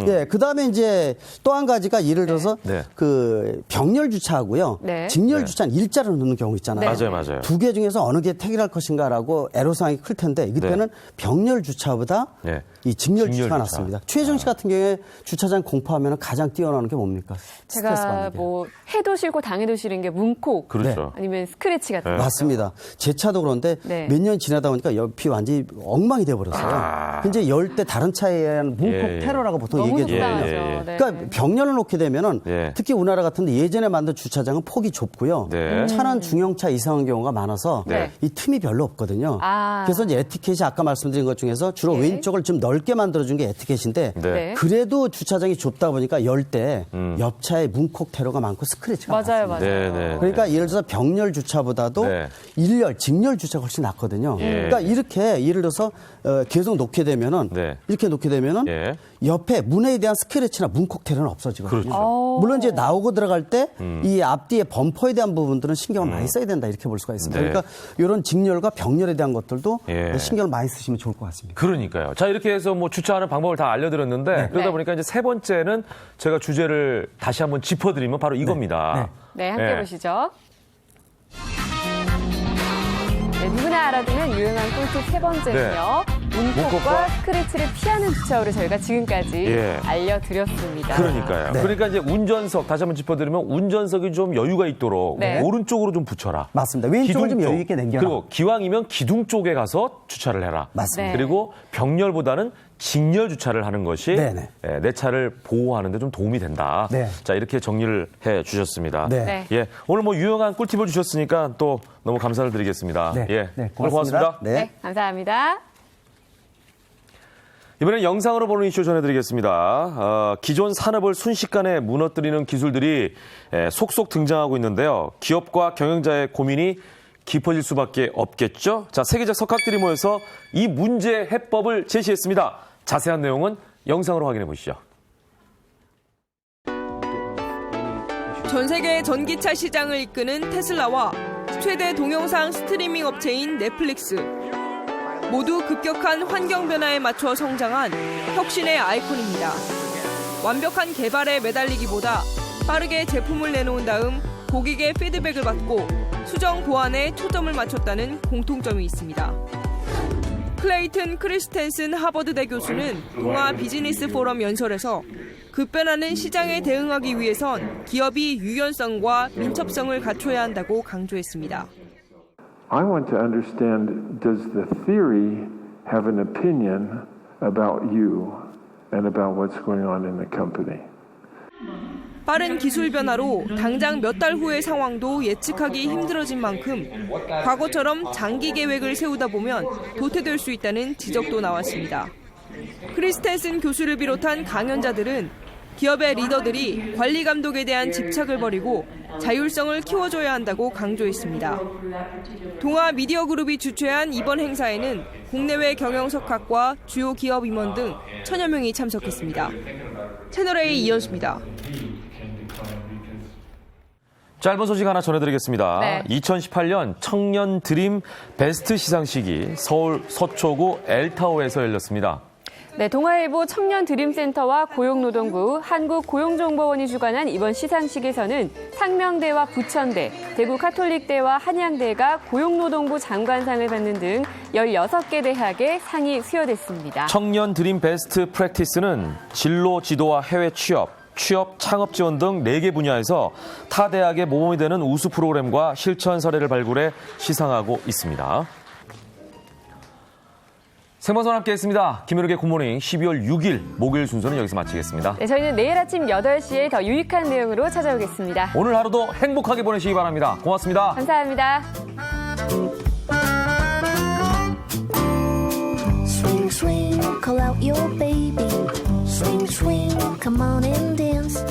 예, 그 다음에 이제 또 한 가지가 예를 들어서 네. 그 병렬 주차하고요. 네. 직렬 네. 주차는 일자로 넣는 경우 있잖아요. 맞아요. 두 개 중에서 어느 게 택일할 것인가라고 애로사항이 클 텐데 이때는 병렬 주차보다 네. 이 직렬 직렬 주차가 주차. 낫습니다. 최혜정 씨 같은 경우에 주차장 공포하면 가장 뛰어나는 게 뭡니까? 스트레스 제가 받는 게. 뭐 해도 싫고 당해도 싫은 게 문콕 그렇죠. 아니면 스크래치 같은 거. 맞습니다. 제 차도 그런데 네. 몇 년 지나다 보니까 옆이 완전히 엉망이 돼버렸어요. 근데 열 때 다른 차에 의한 문콕 예. 테러라고 보통 너무 얘기해 줘요. 속상하죠. 예. 네. 그러니까 병렬을 놓게 되면은 예. 특히 우리나라 같은데 예전에 만든 주차장은 폭이 좁고요. 네. 차는 중형차 이상한 경우가 많아서 네. 이 틈이 별로 없거든요. 아. 그래서 이제 에티켓이 아까 말씀드린 것 중에서 주로 예. 왼쪽을 좀 넓게 만들어준 게 에티켓인데 네. 그래도 주차장이 좁다 보니까 열 때 옆차에 문콕 테러가 많고 스크래치가 맞아요, 많습니다. 맞아요. 네. 그러니까 예를 들어서 병렬 주차보다도 네. 일렬, 직렬 주차가 훨씬 낫거든요. 예. 그러니까 이렇게 예를 들어서 계속 놓게 되면은 네. 이렇게 놓게 되면은 예. 옆에 문에 대한 스크래치나 문콕테러는 없어지거든요. 그렇죠. 물론 이제 나오고 들어갈 때 이 앞뒤에 범퍼에 대한 부분들은 신경을 많이 써야 된다 이렇게 볼 수가 있습니다. 네. 그러니까 이런 직렬과 병렬에 대한 것들도 예. 신경을 많이 쓰시면 좋을 것 같습니다. 그러니까요. 자, 이렇게 해서 뭐 주차하는 방법을 다 알려드렸는데 그러다 네. 보니까 이제 세 번째는 제가 주제를 다시 한번 짚어드리면 바로 이겁니다. 네, 함께 예. 보시죠. 네, 누구나 알아두는 유용한 꿀팁 세 번째는요. 문콕과 문콕과 스크래치를 피하는 주차로 저희가 지금까지 예. 알려드렸습니다. 그러니까요. 네. 그러니까 이제 운전석 다시 한번 짚어드리면 운전석이 좀 여유가 있도록 네. 오른쪽으로 좀 붙여라. 맞습니다. 왼쪽을 좀 기둥 여유 있게 쪽. 남겨라. 그리고 기왕이면 기둥 쪽에 가서 주차를 해라. 맞습니다. 네. 그리고 병렬보다는 직렬 주차를 하는 것이 네네. 내 차를 보호하는 데 좀 도움이 된다. 네. 자, 이렇게 정리를 해 주셨습니다. 네. 예, 오늘 뭐 유용한 꿀팁을 주셨으니까 또 너무 감사를 드리겠습니다. 네. 예, 네, 오늘 고맙습니다. 네, 감사합니다. 이번엔 영상으로 보는 이슈 전해드리겠습니다. 기존 산업을 순식간에 무너뜨리는 기술들이 속속 등장하고 있는데요. 기업과 경영자의 고민이 깊어질 수밖에 없겠죠. 자, 세계적 석학들이 모여서 이 문제의 해법을 제시했습니다. 자세한 내용은 영상으로 확인해 보시죠. 전 세계 전기차 시장을 이끄는 테슬라와 최대 동영상 스트리밍 업체인 넷플릭스. 모두 급격한 환경 변화에 맞춰 성장한 혁신의 아이콘입니다. 완벽한 개발에 매달리기보다 빠르게 제품을 내놓은 다음 고객의 피드백을 받고 수정 보완에 초점을 맞췄다는 공통점이 있습니다. 클레이튼 크리스텐슨 하버드대 교수는 동아 비즈니스 포럼 연설에서 급변하는 시장에 대응하기 위해선 기업이 유연성과 민첩성을 갖춰야 한다고 강조했습니다. I want to understand, does the theory have an opinion about you and about what's going on in the company? 빠른 기술 변화로 당장 몇 달 후의 상황도 예측하기 힘들어진 만큼 과거처럼 장기 계획을 세우다 보면 도태될 수 있다는 지적도 나왔습니다. 크리스텐슨 교수를 비롯한 강연자들은 기업의 리더들이 관리 감독에 대한 집착을 버리고 자율성을 키워줘야 한다고 강조했습니다. 동아 미디어 그룹이 주최한 이번 행사에는 국내외 경영석학과 주요 기업 임원 등 1000여 명이 참석했습니다. 채널A 이현수입니다. 짧은 소식 하나 전해드리겠습니다. 네. 2018년 청년 드림 베스트 시상식이 서울 서초구 엘타워에서 열렸습니다. 네, 동아일보 청년 드림센터와 고용노동부, 한국고용정보원이 주관한 이번 시상식에서는 상명대와 부천대, 대구 카톨릭대와 한양대가 고용노동부 장관상을 받는 등 16개 대학에 상이 수여됐습니다. 청년 드림 베스트 프랙티스는 진로 지도와 해외 취업, 창업 지원 등 4개 분야에서 타 대학의 모범이 되는 우수 프로그램과 실천 사례를 발굴해 시상하고 있습니다. 생방송 함께했습니다. 김현욱의 굿모닝 12월 6일 목요일 순서는 여기서 마치겠습니다. 네, 저희는 내일 아침 8시에 더 유익한 내용으로 찾아오겠습니다. 오늘 하루도 행복하게 보내시기 바랍니다. 고맙습니다. 감사합니다. Swing, swing, call out your baby. Swing, swing, come on and dance.